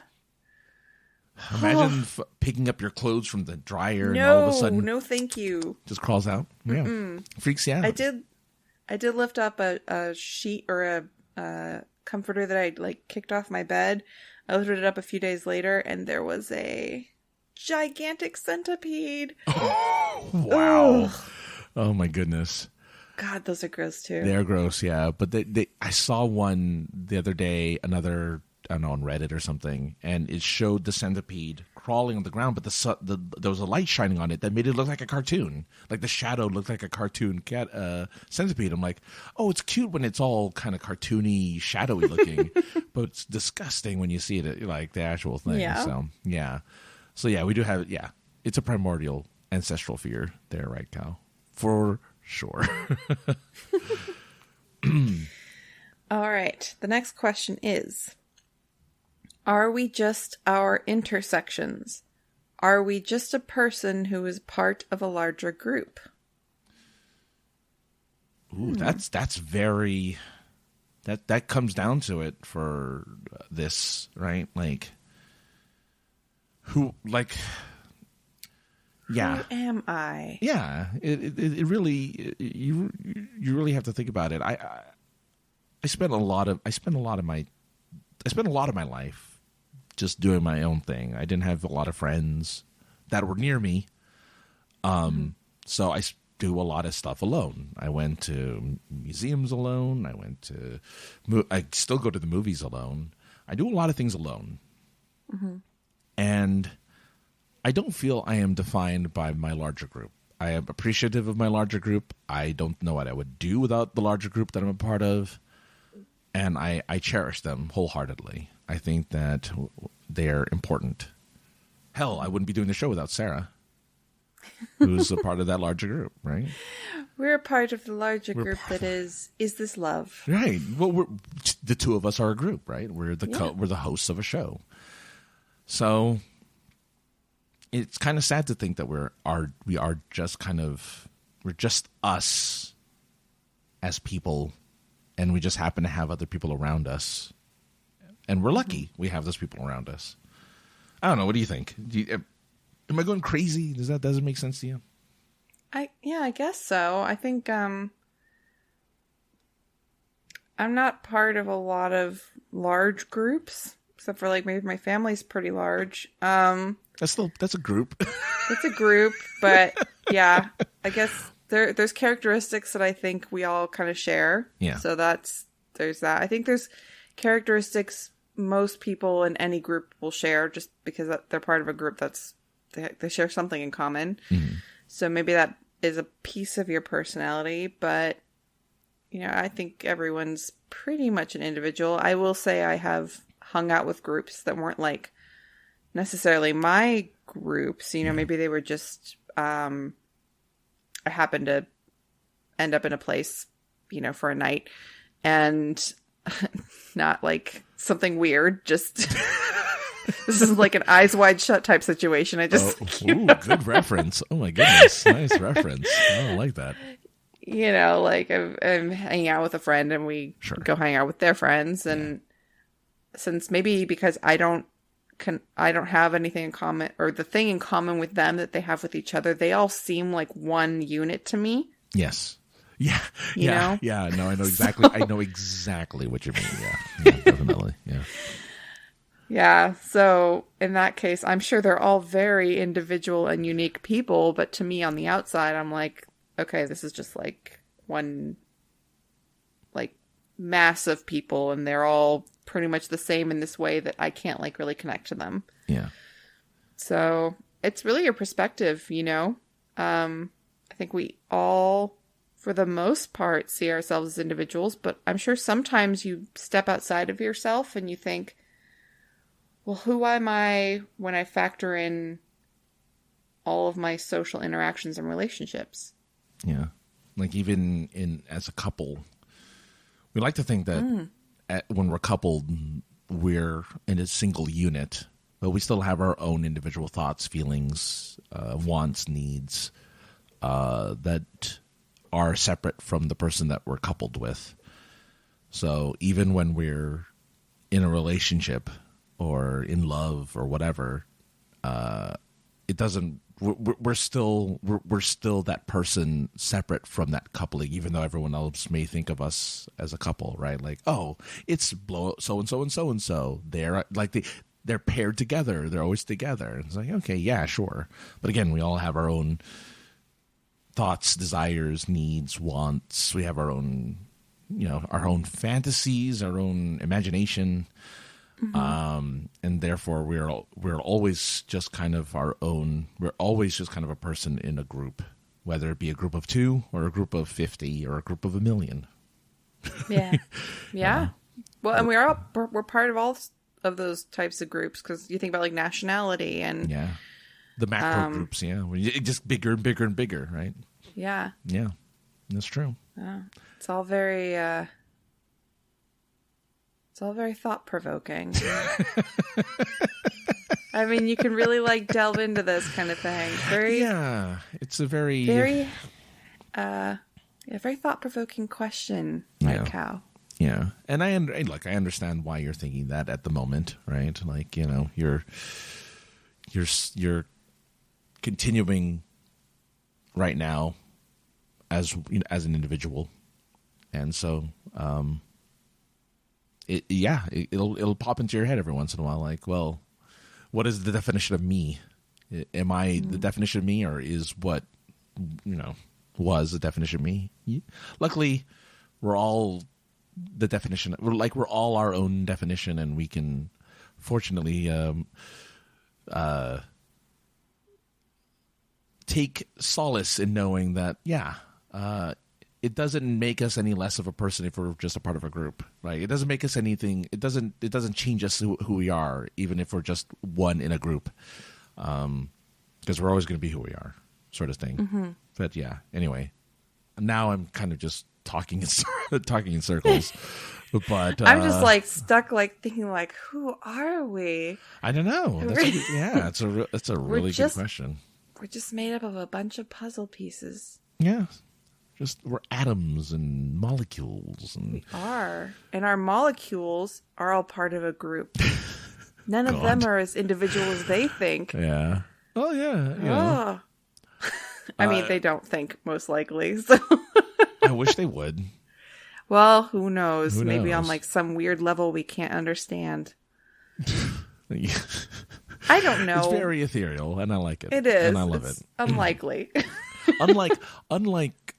Imagine picking up your clothes from the dryer and all of a sudden, no, thank you. Just crawls out. Yeah, freaks you out. I did lift up a sheet or a comforter that I like kicked off my bed. I lifted it up a few days later, and there was a gigantic centipede. Oh, wow! Ugh. Oh my goodness! God, those are gross too. They're gross, yeah. But I saw one the other day. I don't know, on Reddit or something, and it showed the centipede crawling on the ground, but there was a light shining on it that made it look like a cartoon. Like the shadow looked like a cartoon centipede. I'm like, oh, it's cute when it's all kind of cartoony, shadowy looking, but it's disgusting when you see it like the actual thing. Yeah. So yeah, we do have it's a primordial ancestral fear there, right, Cal? For sure. All right. The next question is, Are we just our intersections? Are we just a person who is part of a larger group? Ooh, that's very... That comes down to it for this, right? Like, who, like... Yeah. Who am I? Yeah. It really... You really have to think about it. I spent a lot of my life just doing my own thing. I didn't have a lot of friends that were near me. So I do a lot of stuff alone. I went to museums alone. I still go to the movies alone. I do a lot of things alone. Mm-hmm. And I don't feel I am defined by my larger group. I am appreciative of my larger group. I don't know what I would do without the larger group that I'm a part of. And I cherish them wholeheartedly. I think that they're important. Hell, I wouldn't be doing the show without Sara, who's a part of that larger group, right? We're a part of the larger group that is this love? Right. Well, the two of us are a group, right? We're the hosts of a show. So it's kind of sad to think that we're just us as people, and we just happen to have other people around us. And we're lucky we have those people around us. I don't know. What do you think? Am I going crazy? Does it make sense to you? I guess so. I think I'm not part of a lot of large groups, except for like maybe my family's pretty large. That's a group. It's a group, but yeah, I guess there's characteristics that I think we all kind of share. Yeah. So there's that. I think there's characteristics most people in any group will share just because they're part of a group they share something in common. Mm-hmm. So maybe that is a piece of your personality, but I think everyone's pretty much an individual. I will say I have hung out with groups that weren't like necessarily my groups. Maybe they were just I happened to end up in a place, for a night, and not like something weird, just this is like an Eyes Wide Shut type situation. Good reference. Oh my goodness, nice reference. I like that. Like I'm hanging out with a friend and we go hang out with their friends, and since maybe because I don't have anything in common, or the thing in common with them that they have with each other, they all seem like one unit to me. Yes. Yeah. You know? Yeah. No, I know exactly. I know exactly what you mean. Yeah, definitely. Yeah. Yeah. So in that case, I'm sure they're all very individual and unique people, but to me on the outside, I'm like, okay, this is just like one like mass of people, and they're all pretty much the same in this way that I can't like really connect to them. Yeah. So it's really your perspective, I think we all, for the most part, see ourselves as individuals, but I'm sure sometimes you step outside of yourself and you think, well, who am I when I factor in all of my social interactions and relationships? Yeah. Like even as a couple, we like to think that when we're coupled, we're in a single unit, but we still have our own individual thoughts, feelings, wants, needs, that are separate from the person that we're coupled with. So even when we're in a relationship or in love or whatever, it doesn't. We're still that person separate from that coupling, even though everyone else may think of us as a couple, right? Like, oh, it's so and so and so and so. They're like they're paired together. They're always together. It's like, okay, yeah, sure. But again, we all have our own thoughts, desires, needs, wants. We have our own, our own fantasies, our own imagination. Mm-hmm. And therefore we're always just kind of our own. We're always just kind of a person in a group, whether it be a group of 2 or a group of 50 or a group of 1 million. Yeah. Yeah. Well, and we're part of all of those types of groups, because you think about like nationality and the macro groups. Yeah. It just bigger and bigger and bigger. Right. Yeah. Yeah. That's true. Yeah. It's all very, It's all very thought-provoking. I mean, you can really like delve into this kind of thing. It's a very very thought-provoking question, Yeah. right, Cal? Yeah, and I understand why you're thinking that at the moment, right? Like, you know, you're continuing right now as an individual, and so it'll pop into your head every once in a while, like, well, what is the definition of me? Am I the definition of me, or is what was the definition of me? Luckily, we're all the definition. We're all our own definition, and we can fortunately take solace in knowing that it doesn't make us any less of a person if we're just a part of a group, right? It doesn't make us anything. It doesn't change us who we are, even if we're just one in a group, because we're always going to be who we are, sort of thing. Mm-hmm. But yeah, anyway, now I'm kind of just talking in circles. But I'm just like stuck, like thinking, like, who are we? I don't know. It's a really good question. We're just made up of a bunch of puzzle pieces. Yeah. We're atoms and molecules. We are. And our molecules are all part of a group. None of them are as individual as they think. Yeah. Oh, yeah. I mean, they don't think, most likely. So. I wish they would. Well, who knows? Maybe on like some weird level we can't understand. I don't know. It's very ethereal, and I like it. It is. And I love it. Unlikely. Unlike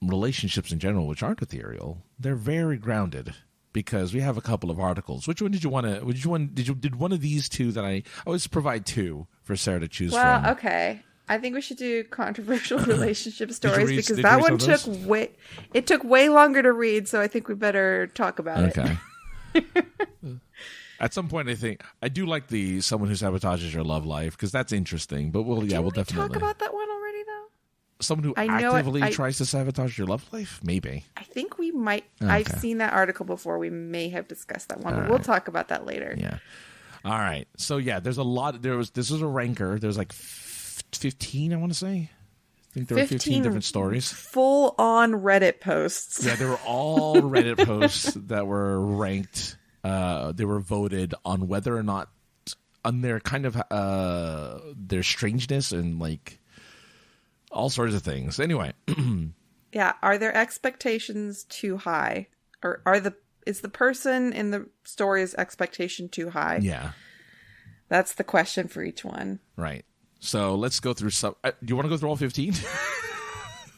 relationships in general, which aren't ethereal, they're very grounded, because we have a couple of articles. Which one did you want to? Did one of these two that I always provide two for Sarah to choose from? Well, okay. I think we should do controversial relationship stories, because that one took way longer to read. So I think we better talk about it. Okay. At some point, I think I do like the someone who sabotages your love life, because that's interesting. But we'll definitely talk about that one already, though. Someone who actively tries to sabotage your love life, maybe. I think we might. Okay. I've seen that article before. We may have discussed that one, but we'll talk about that later. Yeah. All right. So yeah, there's a lot. This was a ranker. There's like 15, I want to say. I think there were 15 different stories. Full-on Reddit posts. Yeah, they were all Reddit posts that were ranked. They were voted on whether or not, on their kind of their strangeness and like all sorts of things. Anyway. Yeah, are their expectations too high? Or is the person in the story's expectation too high? Yeah. That's the question for each one. Right. So let's go through some. Do you want to go through all 15?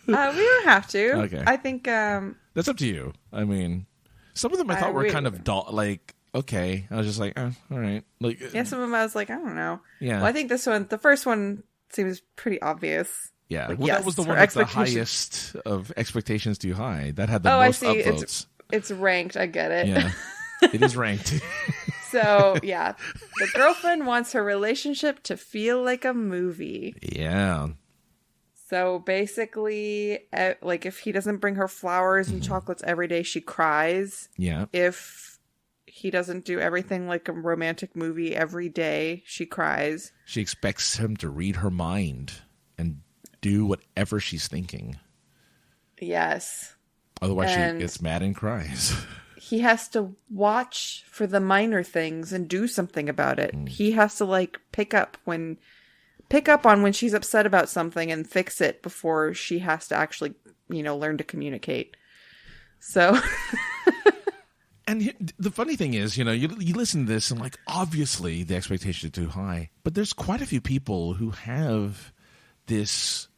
We don't have to. Okay. I think that's up to you. I mean, some of them I thought were kind of dull. Like, okay, I was just like, all right. Like, some of them I was like, I don't know. Yeah. Well, I think the first one seems pretty obvious. Yeah. Like, well, that was the one with the highest of expectations too high. That had the most upvotes. It's ranked. I get it. Yeah. It is ranked. So, yeah. The girlfriend wants her relationship to feel like a movie. Yeah. So, basically, like, if he doesn't bring her flowers and chocolates every day, she cries. Yeah. If he doesn't do everything like a romantic movie every day, she cries. She expects him to read her mind and do whatever she's thinking. Yes. Otherwise, she gets mad and cries. He has to watch for the minor things and do something about it. He has to like pick up on when she's upset about something and fix it before she has to actually, learn to communicate. So. And the funny thing is, you listen to this and like, obviously the expectations are too high, but there's quite a few people who have this.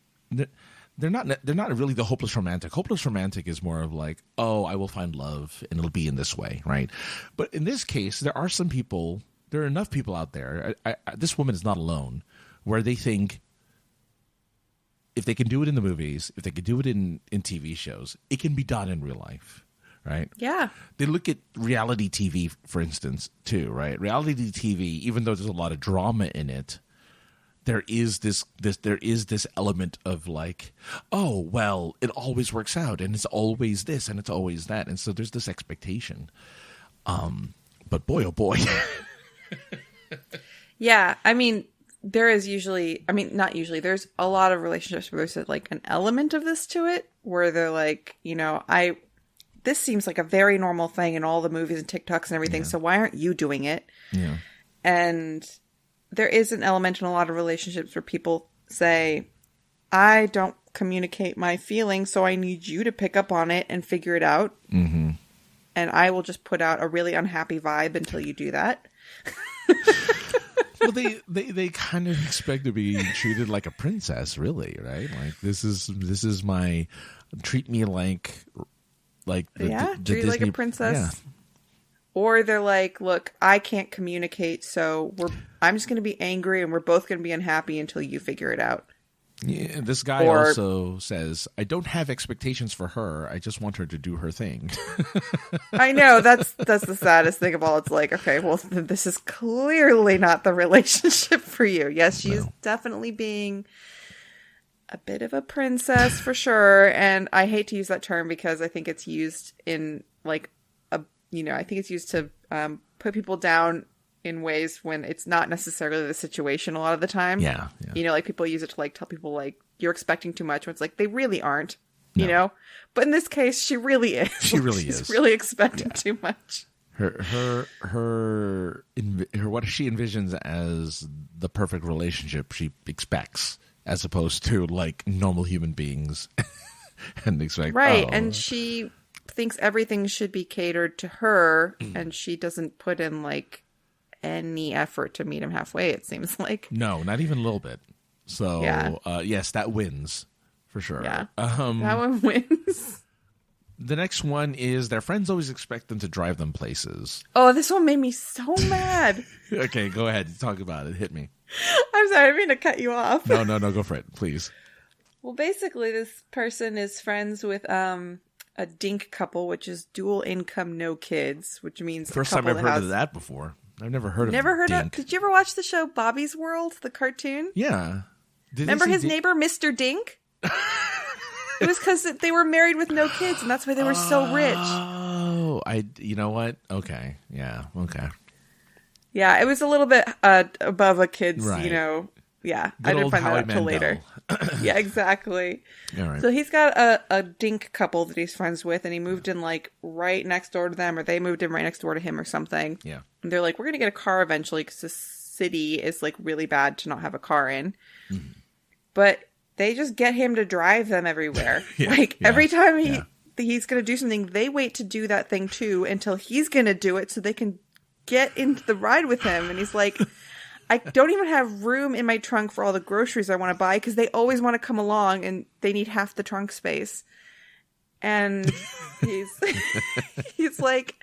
They're not really the hopeless romantic. Hopeless romantic is more of like, oh, I will find love and it'll be in this way, right? But in this case, there are enough people out there. This woman is not alone, where they think if they can do it in the movies, if they can do it in TV shows, it can be done in real life, right? Yeah. They look at reality TV, for instance, too, right? Reality TV, even though there's a lot of drama in it, there is this element of like, oh well, it always works out, and it's always this, and it's always that, and so there's this expectation. But boy, oh boy. Yeah, I mean, there is usually, I mean, not usually, there's a lot of relationships where there's like an element of this to it, where they're like, you know, this seems like a very normal thing in all the movies and TikToks and everything, so why aren't you doing it? Yeah. And there is an element in a lot of relationships where people say, I don't communicate my feelings, so I need you to pick up on it and figure it out. Mm-hmm. And I will just put out a really unhappy vibe until you do that. Well, they kind of expect to be treated like a princess, really, right? Like this is my treat me like the treat Disney, like a princess. Yeah. Or they're like, look, I can't communicate, so I'm just going to be angry, and we're both going to be unhappy until you figure it out. Yeah, this guy also says, I don't have expectations for her. I just want her to do her thing. I know. That's the saddest thing of all. It's like, okay, well, this is clearly not the relationship for you. Yes, she's definitely being a bit of a princess for sure. And I hate to use that term because I think it's used in like I think it's used to put people down in ways when it's not necessarily the situation a lot of the time. Yeah. You know, like people use it to like tell people like you're expecting too much when it's like they really aren't, you know? But in this case, she really is. She really She's is. really expecting too much. Her what she envisions as the perfect relationship she expects, as opposed to like normal human beings and expect and she thinks everything should be catered to her and she doesn't put in like any effort to meet him halfway, it seems like. No, not even a little bit. So yes, that wins for sure. Yeah. That one wins. The next one is their friends always expect them to drive them places. Oh, this one made me so mad. Okay, go ahead. Talk about it. Hit me. I'm sorry, I didn't mean to cut you off. No, go for it, please. Well, basically, this person is friends with a dink couple, which is dual income, no kids, which means first time I've heard of that before. I've never heard of dink. Did you ever watch the show Bobby's World, the cartoon? Yeah. Remember his neighbor, Mr. Dink? It was because they were married with no kids, and that's why they were so rich. Oh, you know what? Okay. Yeah, okay. Yeah, it was a little bit above a kid's, right. Yeah, Good I didn't find that out till Mandel. later. Yeah, exactly. All right. So he's got a dink couple that he's friends with, and he moved in like right next door to them, or they moved in right next door to him or something. Yeah. And they're like, we're going to get a car eventually because this city is like really bad to not have a car in. Mm-hmm. But they just get him to drive them everywhere. Every time he's going to do something, they wait to do that thing too until he's going to do it so they can get into the ride with him. And he's like, I don't even have room in my trunk for all the groceries I want to buy because they always want to come along and they need half the trunk space. And he's like,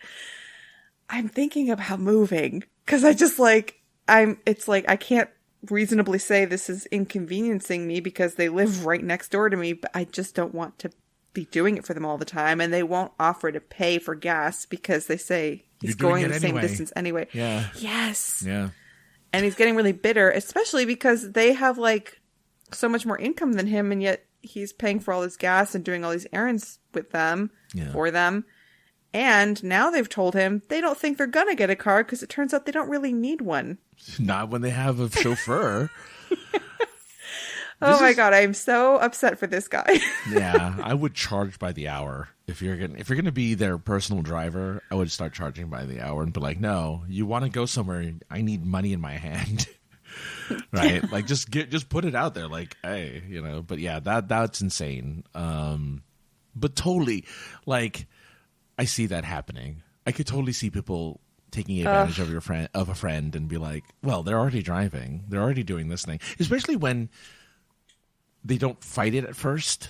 I'm thinking about moving because I just like, it's like, I can't reasonably say this is inconveniencing me because they live right next door to me, but I just don't want to be doing it for them all the time. And they won't offer to pay for gas because they say he's going the same distance anyway. Yeah. Yes. Yeah. And he's getting really bitter, especially because they have like so much more income than him. And yet he's paying for all this gas and doing all these errands with them for them. And now they've told him they don't think they're going to get a car because it turns out they don't really need one. Not when they have a chauffeur. Oh my God, I'm so upset for this guy. Yeah, I would charge by the hour. If you're gonna be their personal driver, I would start charging by the hour and be like, no, you want to go somewhere, I need money in my hand. Right? Like just put it out there like, hey, but yeah, that's insane. But totally, like, I see that happening. I could totally see people taking advantage of a friend and be like, well, they're already driving. They're already doing this thing. Especially when they don't fight it at first,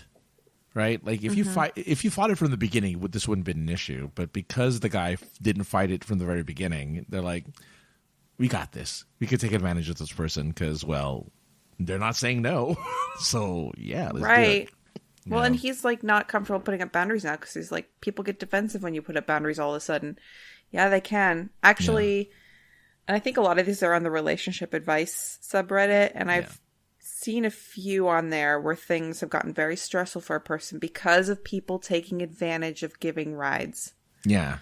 right? Like if you fought it from the beginning, this wouldn't have been an issue. But because the guy didn't fight it from the very beginning, they're like, we got this. We could take advantage of this person because, well, they're not saying no. So, yeah, let's do it. Well, and he's like not comfortable putting up boundaries now because he's like, people get defensive when you put up boundaries all of a sudden. Yeah, they can. Actually, and I think a lot of these are on the relationship advice subreddit, and I've seen a few on there where things have gotten very stressful for a person because of people taking advantage of giving rides. Yeah.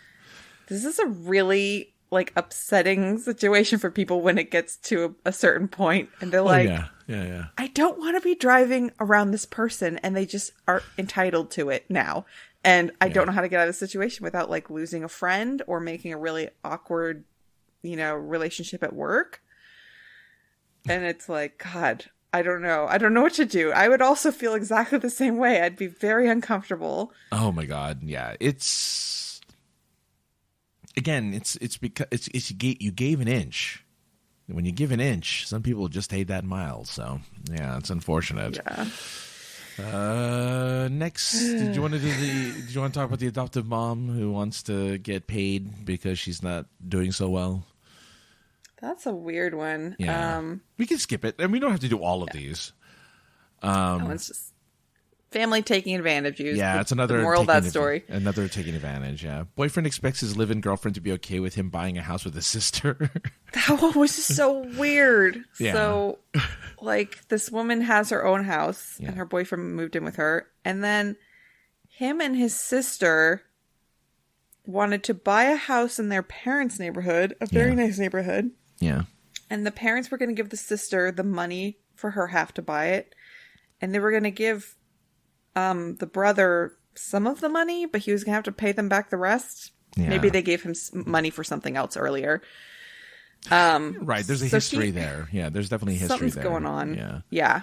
This is a really like upsetting situation for people when it gets to a certain point and they're like, yeah. I don't want to be driving around this person and they just are entitled to it now. And I don't know how to get out of the situation without like losing a friend or making a really awkward, relationship at work. And it's like, God, I don't know. I don't know what to do. I would also feel exactly the same way. I'd be very uncomfortable. Oh my God. Yeah. Again, it's because you gave an inch. When you give an inch, some people just hate that mile. So yeah, it's unfortunate. Yeah. Next, did you want to talk about the adoptive mom who wants to get paid because she's not doing so well? That's a weird one. Yeah. We can skip it, and we don't have to do all of these. That one's just family taking advantage of you. Yeah, it's another the moral of that story. Another taking advantage. Yeah, boyfriend expects his live-in girlfriend to be okay with him buying a house with his sister. That one was just so weird. Yeah. So, like, this woman has her own house, and her boyfriend moved in with her, and then him and his sister wanted to buy a house in their parents' neighborhood, a very nice neighborhood. Yeah, and the parents were going to give the sister the money for her half to buy it, and they were going to give the brother some of the money, but he was going to have to pay them back the rest. Yeah. Maybe they gave him money for something else earlier. Right. There's a history there. Yeah, there's definitely a history something's there. Going on. Yeah.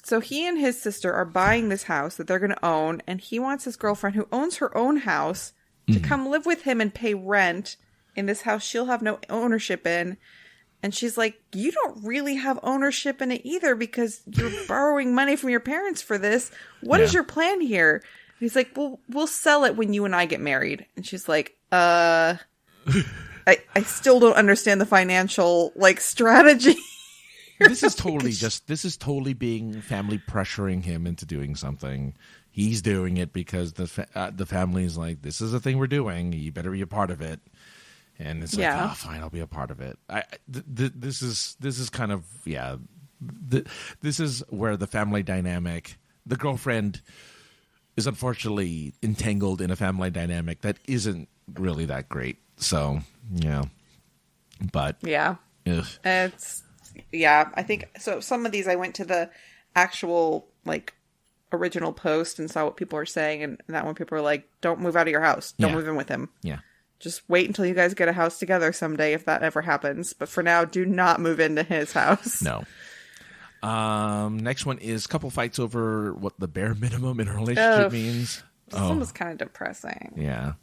So he and his sister are buying this house that they're going to own, and he wants his girlfriend, who owns her own house, to come live with him and pay rent in this house she'll have no ownership in. And she's like, you don't really have ownership in it either because you're borrowing money from your parents for this. What is your plan here? And he's like, well, we'll sell it when you and I get married. And she's like, I still don't understand the financial strategy. This is totally being family pressuring him into doing something. He's doing it because the family's like, this is a thing we're doing. You better be a part of it. And it's like, oh, fine, I'll be a part of it. This is kind of, this is where the family dynamic, the girlfriend is unfortunately entangled in a family dynamic that isn't really that great. So, yeah. But. Yeah. Ugh. I think, so some of these I went to the actual, original post and saw what people are saying. And that one people are like, don't move out of your house. Don't move in with him. Yeah. Just wait until you guys get a house together someday if that ever happens. But for now, do not move into his house. No. Next one is couple fights over what the bare minimum in a relationship means. This one was kind of depressing. Yeah.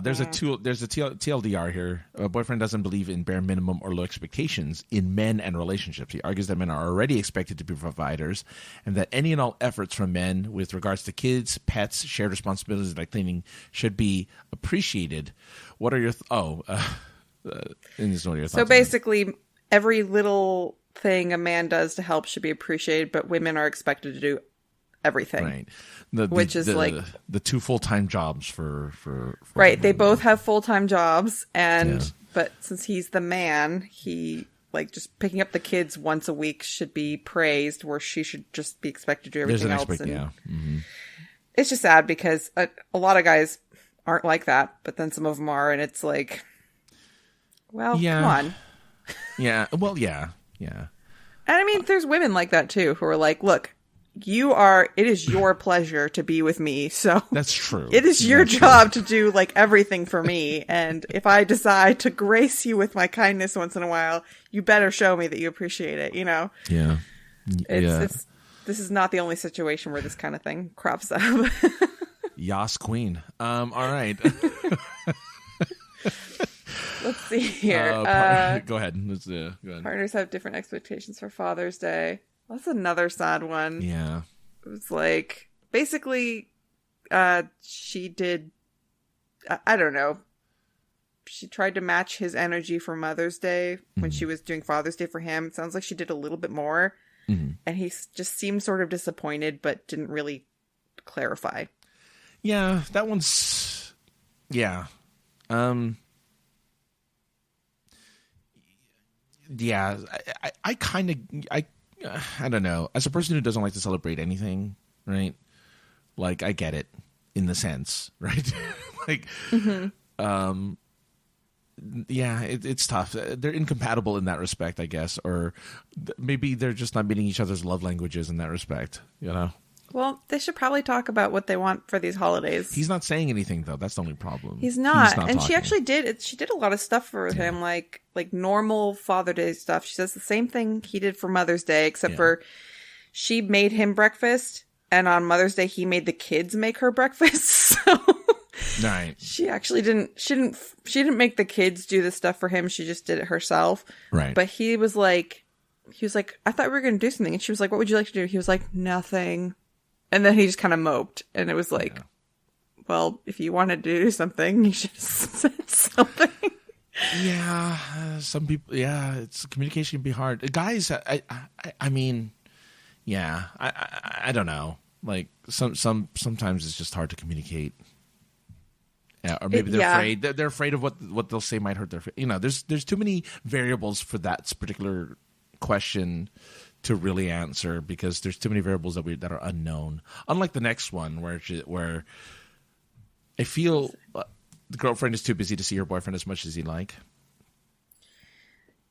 There's a TLDR here. A boyfriend doesn't believe in bare minimum or low expectations in men and relationships. He argues that men are already expected to be providers and that any and all efforts from men with regards to kids, pets, shared responsibilities like cleaning should be appreciated. What are your thoughts? So basically, every little thing a man does to help should be appreciated, but women are expected to do everything. Right. Which is the two full-time jobs for right. They both have full-time jobs, but since he's the man, he just picking up the kids once a week should be praised, where she should just be expected to do everything else. It's just sad because a lot of guys aren't like that, but then some of them are, and it's like, well, come on. Yeah. Well, yeah. And I mean, there's women like that too, who are like, look, it is your pleasure to be with me. So that's true. It is your job to do everything for me. And if I decide to grace you with my kindness once in a while, you better show me that you appreciate it, Yeah. This is not the only situation where this kind of thing crops up. Yas queen. All right. Let's see here. Go ahead. Go ahead. Partners have different expectations for Father's Day. That's another sad one. Yeah. It was basically, she did, I don't know. She tried to match his energy for Mother's Day when she was doing Father's Day for him. It sounds like she did a little bit more. Mm-hmm. And he just seemed sort of disappointed, but didn't really clarify. Yeah, that one's, yeah. Yeah, I kind of, I don't know. As a person who doesn't like to celebrate anything, right? Like, I get it in the sense, right? Like, yeah, it's tough. They're incompatible in that respect, I guess, or maybe they're just not meeting each other's love languages in that respect, you know? Well, they should probably talk about what they want for these holidays. He's not saying anything, though. That's the only problem. He's not. And talking. She actually did. She did a lot of stuff for him, like normal Father Day stuff. She says the same thing he did for Mother's Day, except for she made him breakfast, and on Mother's Day he made the kids make her breakfast. So right. She actually didn't. She didn't make the kids do this stuff for him. She just did it herself. Right. But he was like, I thought we were going to do something, and she was like, what would you like to do? He was like, nothing. And then he just kind of moped, and it was like, well, if you wanted to do something, you should have said something. Yeah, some people. Yeah, it's communication can be hard. Guys, I mean, yeah, I don't know. Like sometimes it's just hard to communicate. Yeah, or maybe they're afraid. They're afraid of what they'll say might hurt their. You know, there's too many variables for that particular question to really answer, because there's too many variables that are unknown. Unlike the next one, where I feel the girlfriend is too busy to see her boyfriend as much as he'd like.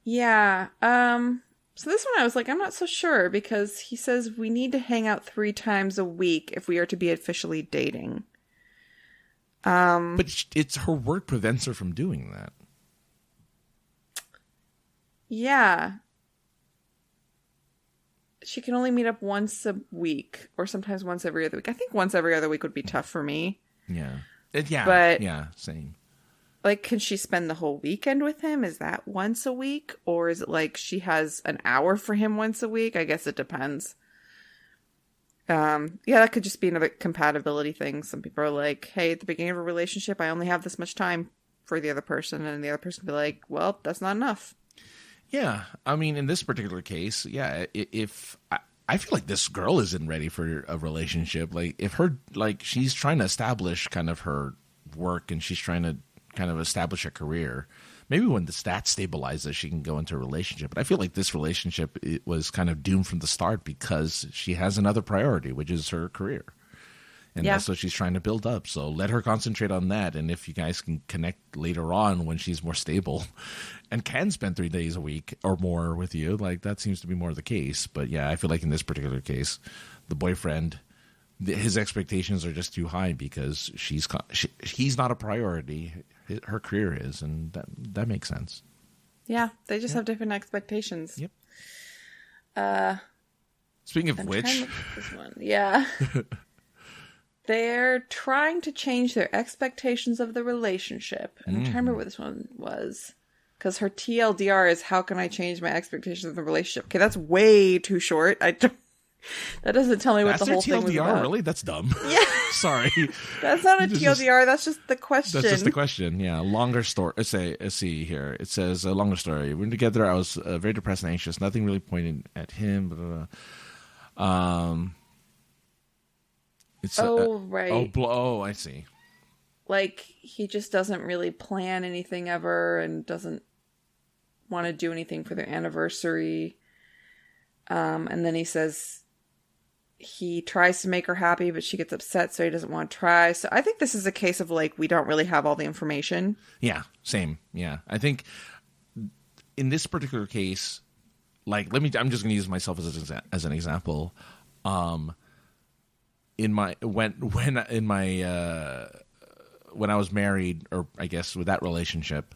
Yeah. So this one I was like, I'm not so sure, because he says we need to hang out 3 times a week if we are to be officially dating. But it's her work prevents her from doing that. Yeah. She can only meet up once a week, or sometimes once every other week. I think once every other week would be tough for me. Yeah. But, yeah, same. Like, can she spend the whole weekend with him? Is that once a week? Or is it like she has an hour for him once a week? I guess it depends. Yeah, that could just be another compatibility thing. Some people are like, hey, at the beginning of a relationship, I only have this much time for the other person. And the other person can be like, well, that's not enough. Yeah, I mean, in this particular case, yeah, if I feel like this girl isn't ready for a relationship. Like, if she's trying to establish kind of her work, and she's trying to kind of establish a career, maybe when the stats stabilizes, she can go into a relationship. But I feel like this relationship, it was kind of doomed from the start, because she has another priority, which is her career. And that's what she's trying to build up. So let her concentrate on that. And if you guys can connect later on when she's more stable and can spend 3 days a week or more with you, like, that seems to be more the case. But yeah, I feel like in this particular case, the boyfriend, his expectations are just too high, because he's not a priority. Her career is, and that makes sense. Yeah, they just have different expectations. Yep. Speaking of which, this one. Yeah. They're trying to change their expectations of the relationship. And I'm trying to remember what this one was. Because her TLDR is, how can I change my expectations of the relationship? Okay, that's way too short. That doesn't tell me what the whole thing was about. TLDR, really? That's dumb. Yeah. Sorry. That's not a TLDR. That's just the question. That's just the question. Yeah. Longer story. Let's see here. It says a longer story. We were together. I was very depressed and anxious. Nothing really pointed at him. Blah, blah, blah. Right. I see. Like, he just doesn't really plan anything ever, and doesn't want to do anything for their anniversary. And then he says he tries to make her happy, but she gets upset, so he doesn't want to try. So I think this is a case of, like, we don't really have all the information. Yeah, same. Yeah. I think in this particular case, like, I'm just going to use myself as an example. When I was married, or I guess with that relationship,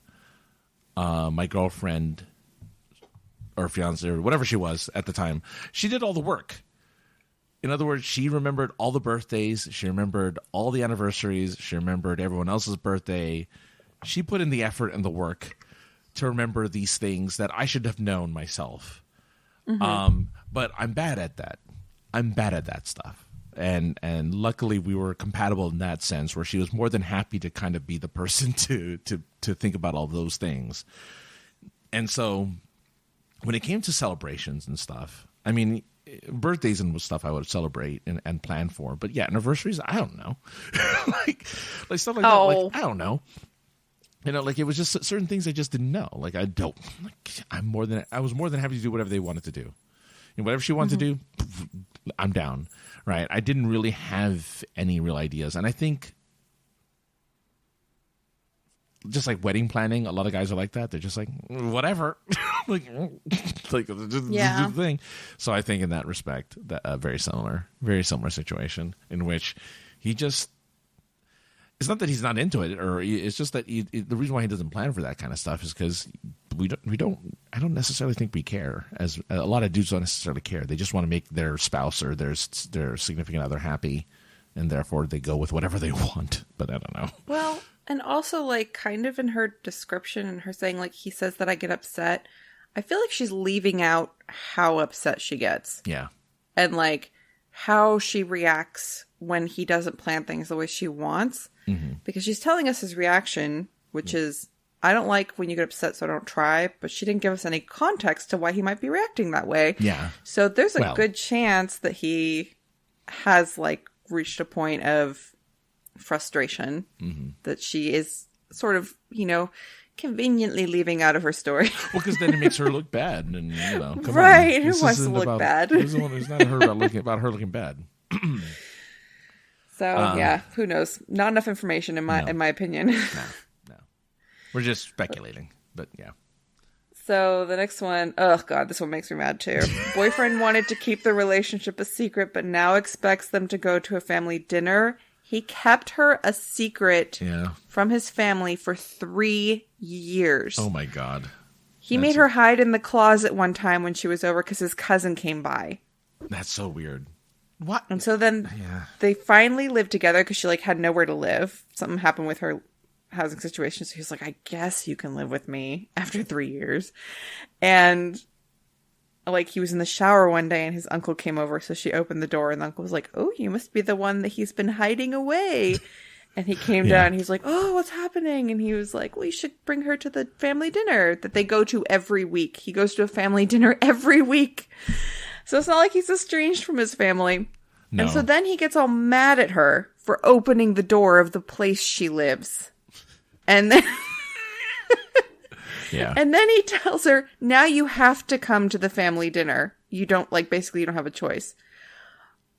my girlfriend or fiance or whatever she was at the time, she did all the work. In other words, she remembered all the birthdays, she remembered all the anniversaries, she remembered everyone else's birthday. She put in the effort and the work to remember these things that I should have known myself. Mm-hmm. But I'm bad at that. I'm bad at that stuff. And luckily we were compatible in that sense, where she was more than happy to kind of be the person to think about all those things. And so when it came to celebrations and stuff, I mean, birthdays and stuff I would celebrate and plan for. But yeah, anniversaries, I don't know. like stuff like that. Like, I don't know. You know, like, it was just certain things I just didn't know. Like, I was more than happy to do whatever they wanted to do. And whatever she wants to do, I'm down, right? I didn't really have any real ideas. And I think just like wedding planning, a lot of guys are like that. They're just like, whatever. like just the thing. So I think in that respect, that very similar situation in which he just, it's not that he's not into it, or it's just that the reason why he doesn't plan for that kind of stuff is because I don't necessarily think we care. As a lot of dudes don't necessarily care. They just want to make their spouse or their significant other happy, and therefore they go with whatever they want. But I don't know. Well, and also like kind of in her description and her saying like he says that I get upset, I feel like she's leaving out how upset she gets. Yeah. And like how she reacts when he doesn't plan things the way she wants. Mm-hmm. Because she's telling us his reaction, which is, I don't like when you get upset, so I don't try. But she didn't give us any context to why he might be reacting that way. Yeah. So there's a good chance that he has like reached a point of frustration that she is sort of, conveniently leaving out of her story. Well, because then it makes her look bad, and come right? on. Who wants to look bad? It's not about her looking bad. So yeah, who knows? Not enough information in my opinion. No, we're just speculating, but yeah. So the next one, oh god, this one makes me mad too. Boyfriend wanted to keep the relationship a secret, but now expects them to go to a family dinner. He kept her a secret from his family for 3 years. Oh my god. He made her hide in the closet one time when she was over because his cousin came by. That's so weird. What? And so then they finally lived together because she had nowhere to live. Something happened with her housing situation. So he was like, I guess you can live with me after 3 years. And he was in the shower one day and his uncle came over. So she opened the door and the uncle was like, oh, you must be the one that he's been hiding away. And he came down and he's like, oh, what's happening? And he was like, well, you should bring her to the family dinner that they go to every week. He goes to a family dinner every week. So it's not like he's estranged from his family. No. And so then he gets all mad at her for opening the door of the place she lives. And then and then he tells her, now you have to come to the family dinner. You don't basically you don't have a choice.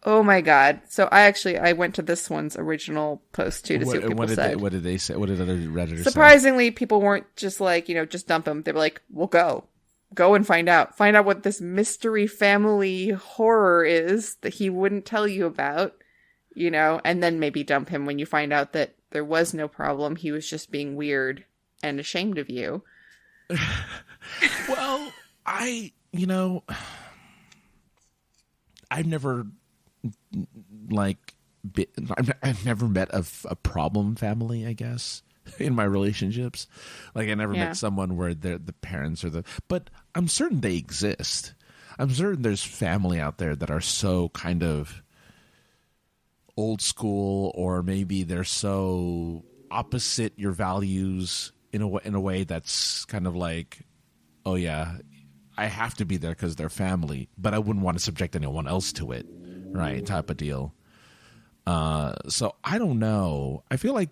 Oh my god. So I went to this one's original post too to see what people said. What did they say? What did other Redditors say? Surprisingly, people weren't just just dump him. They were like, we'll go. Go and find out. Find out what this mystery family horror is that he wouldn't tell you about, and then maybe dump him when you find out that there was no problem. He was just being weird and ashamed of you. Well, I've never I've never met a problem family, I guess. In my relationships, I never met someone where the parents are but I'm certain they exist. I'm certain there's family out there that are so kind of old school, or maybe they're so opposite your values in a way that's kind of like, oh yeah, I have to be there because they're family, but I wouldn't want to subject anyone else to it, right? Type of deal. So I don't know. I feel like.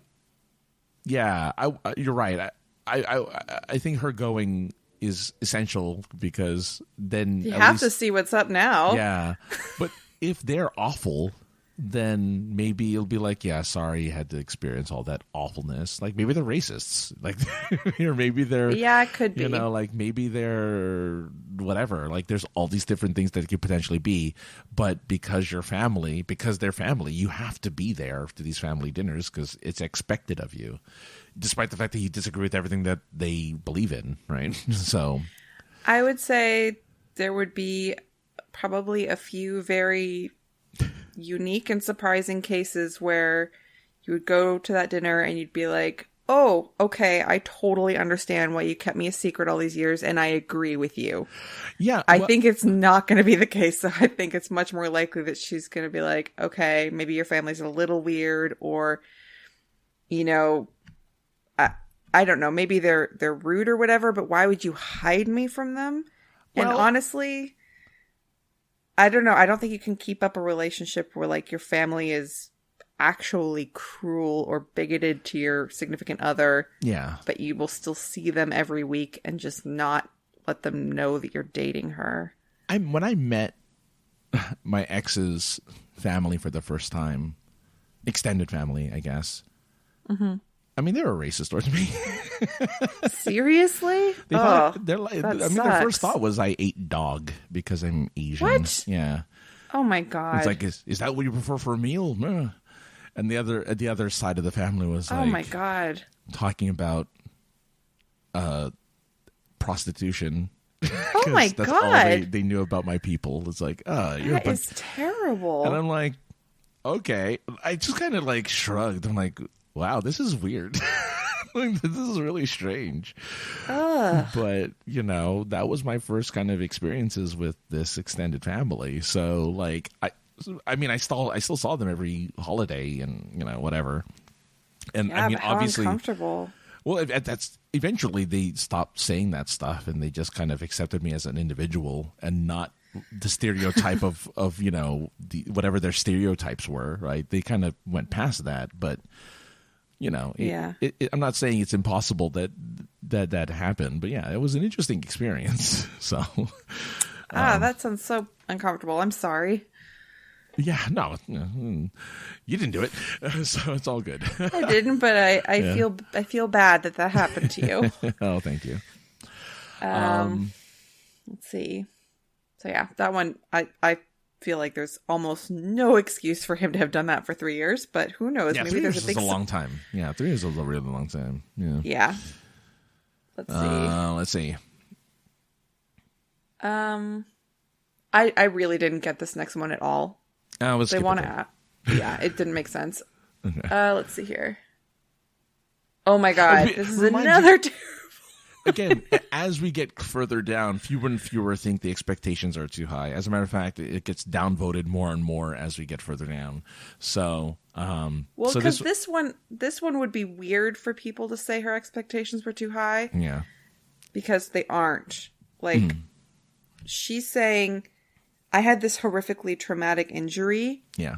Yeah, you're right. I think her going is essential because then you have to see what's up now. Yeah, but if they're awful, then maybe it'll be like, yeah, sorry you had to experience all that awfulness. Maybe they're racists, or maybe they're it could be. Maybe they're whatever. There's all these different things that it could potentially be, but because they're family, you have to be there to these family dinners because it's expected of you, despite the fact that you disagree with everything that they believe in, right? So, I would say there would be probably a few very unique and surprising cases where you would go to that dinner and you'd be like, oh, okay, I totally understand why you kept me a secret all these years, and I agree with you. Yeah. I think it's not going to be the case, so I think it's much more likely that she's going to be like, okay, maybe your family's a little weird, or, I don't know, maybe they're rude or whatever, but why would you hide me from them? Well, and honestly, I don't know. I don't think you can keep up a relationship where your family is actually cruel or bigoted to your significant other. Yeah. But you will still see them every week and just not let them know that you're dating her. When I met my ex's family for the first time, extended family, I guess. Mm-hmm. I mean, they were racist towards me. Seriously? Their first thought was I ate dog because I'm Asian. What? Yeah. Oh my God. It's like, is that what you prefer for a meal? No. And the other side of the family was like, oh my God, talking about prostitution. oh my that's God, all they knew about my people. It's like, that is terrible. And I'm like, okay. I just kind of like shrugged. I'm like, wow, this is weird. Like, this is really strange. But that was my first kind of experiences with this extended family. So like, I still saw them every holiday and whatever. And yeah, I mean, but how obviously, uncomfortable. well, that's eventually they stopped saying that stuff and they just kind of accepted me as an individual and not the stereotype of whatever their stereotypes were. Right? They kind of went past that, but I'm not saying it's impossible that happened, but yeah, it was an interesting experience. So, that sounds so uncomfortable. I'm sorry. Yeah, no, you didn't do it, so it's all good. I didn't, but I feel bad that happened to you. Oh, thank you. Let's see. So yeah, that one I feel like there's almost no excuse for him to have done that for 3 years, but who knows? Yeah, Maybe 3 there's years a big is a long time. Yeah, 3 years is a really long time. Yeah. Yeah. Let's see. I really didn't get this next one at all. They want to. Yeah, it didn't make sense. Okay. Let's see here. Oh my God, this is another terrible. Again, as we get further down, fewer and fewer think the expectations are too high. As a matter of fact, it gets downvoted more and more as we get further down. So, because this one would be weird for people to say her expectations were too high. Yeah, because they aren't. Like, she's saying, I had this horrifically traumatic injury. Yeah.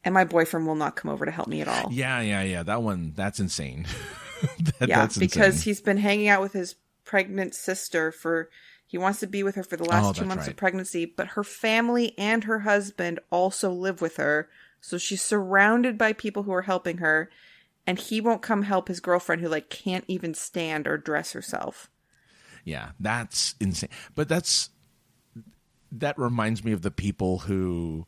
And my boyfriend will not come over to help me at all. Yeah. That's insane. That's because he's been hanging out with his pregnant sister he wants to be with her for the last 2 months of pregnancy, but her family and her husband also live with her. So she's surrounded by people who are helping her, and he won't come help his girlfriend who can't even stand or dress herself. Yeah, that's insane. But that reminds me of the people who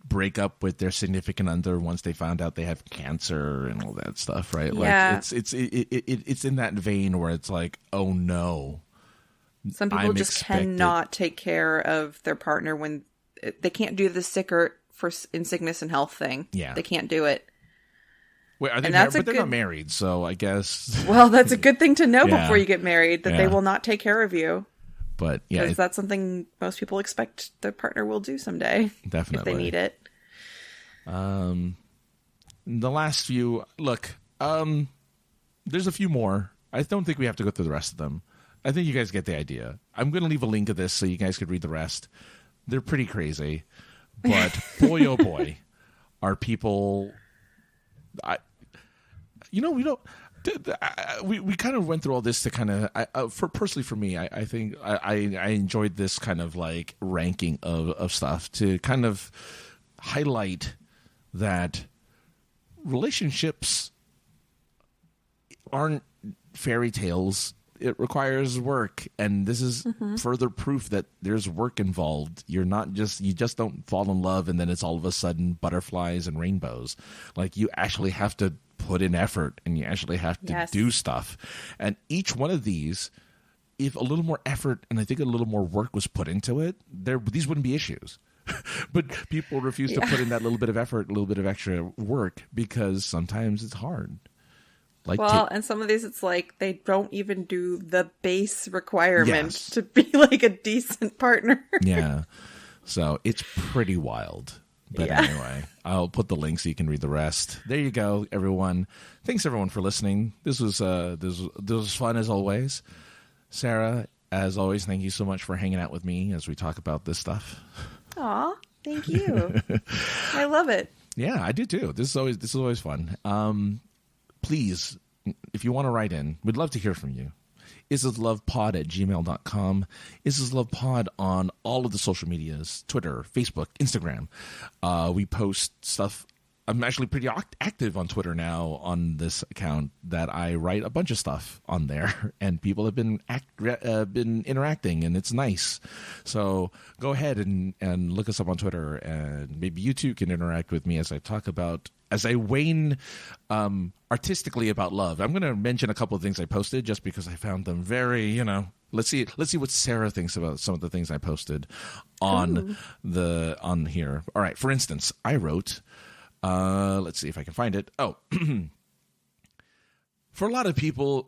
break up with their significant other once they found out they have cancer and all that stuff, right? Yeah. Like it's in that vein where it's like, oh no. Some people just cannot take care of their partner when they can't do the sicker in sickness and health thing. Yeah. They can't do it. Wait, are they married? But they're not married, so I guess. Well, that's a good thing to know before you get married, that they will not take care of you. But yeah, because that's something most people expect their partner will do someday. Definitely, if they need it. The last few, look, there's a few more. I don't think we have to go through the rest of them. I think you guys get the idea. I'm going to leave a link of this so you guys could read the rest. They're pretty crazy, but boy, oh boy, are people. We don't. We kind of went through all this to kind of personally for me, I think I enjoyed this kind of like ranking of stuff to kind of highlight that relationships aren't fairy tales. It requires work, and this is further proof that there's work involved. You just don't fall in love and then it's all of a sudden butterflies and rainbows. Like, you actually have to put in effort, and you actually have to do stuff. And each one of these, if a little more effort and I think a little more work was put into it, these wouldn't be issues. But people refuse to put in that little bit of effort, a little bit of extra work, because sometimes it's hard. And some of these, it's like they don't even do the base requirement to be like a decent partner. Yeah. So it's pretty wild. But anyway, I'll put the link so you can read the rest. There you go, everyone. Thanks, everyone, for listening. This was fun as always. Sarah, as always, thank you so much for hanging out with me as we talk about this stuff. Aw, thank you. I love it. Yeah, I do too. This is always fun. Please, if you want to write in, we'd love to hear from you. isislovepod@gmail.com. isislovepod on all of the social medias, Twitter, Facebook, Instagram. We post stuff. I'm actually pretty active on Twitter now on this account that I write a bunch of stuff on there, and people have been interacting, and it's nice. So go ahead and look us up on Twitter, and maybe you too can interact with me as I wane artistically about love. I'm going to mention a couple of things I posted just because I found them very, Let's see what Sara thinks about some of the things I posted on here. All right, for instance, I wrote. Let's see if I can find it. Oh, for a lot of people,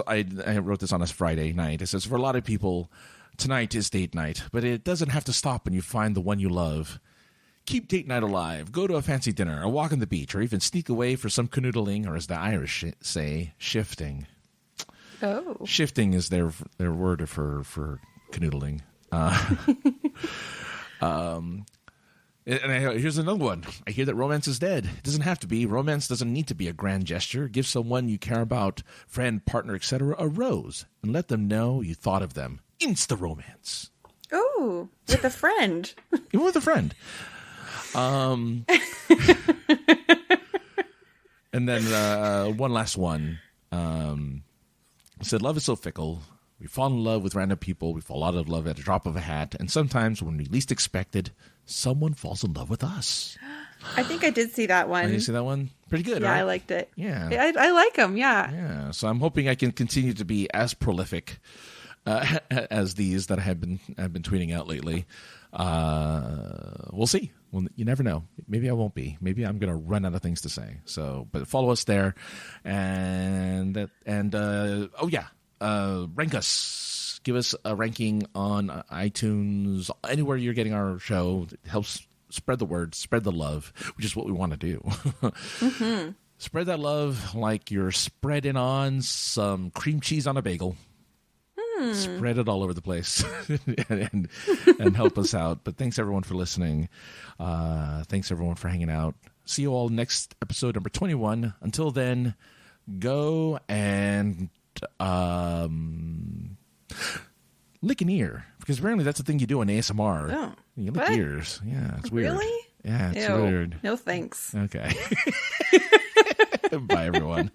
I wrote this on a Friday night. It says, for a lot of people, tonight is date night, but it doesn't have to stop when you find the one you love. Keep date night alive. Go to a fancy dinner, a walk on the beach, or even sneak away for some canoodling, or as the Irish say, shifting. Oh. Shifting is their word for canoodling. And here's another one. I hear that romance is dead. It doesn't have to be. Romance doesn't need to be a grand gesture. Give someone you care about, friend, partner, etc., a rose and let them know you thought of them. Insta-romance. Oh, with a friend. Even with a friend. And then one last one. Said, love is so fickle. We fall in love with random people. We fall out of love at a drop of a hat. And sometimes when we least expect it, someone falls in love with us. I think I did see that one. Did you see that one? Pretty good, yeah, right? I liked it. Yeah. I like them, yeah. Yeah, so I'm hoping I can continue to be as prolific as these that I have been tweeting out lately. We'll see. Well, you never know. Maybe I won't be. Maybe I'm going to run out of things to say. So, but follow us there. And rank us. Give us a ranking on iTunes, anywhere you're getting our show. It helps spread the word, spread the love, which is what we want to do. Mm-hmm. Spread that love like you're spreading on some cream cheese on a bagel. Spread it all over the place and help us out. But thanks, everyone, for listening. Thanks, everyone, for hanging out. See you all next episode, number 21. Until then, go and... lick an ear, because apparently that's the thing you do in ASMR. Oh, you lick ears. Yeah, it's weird. Really? Yeah, it's Ew. weird. No thanks. Okay. Bye, everyone.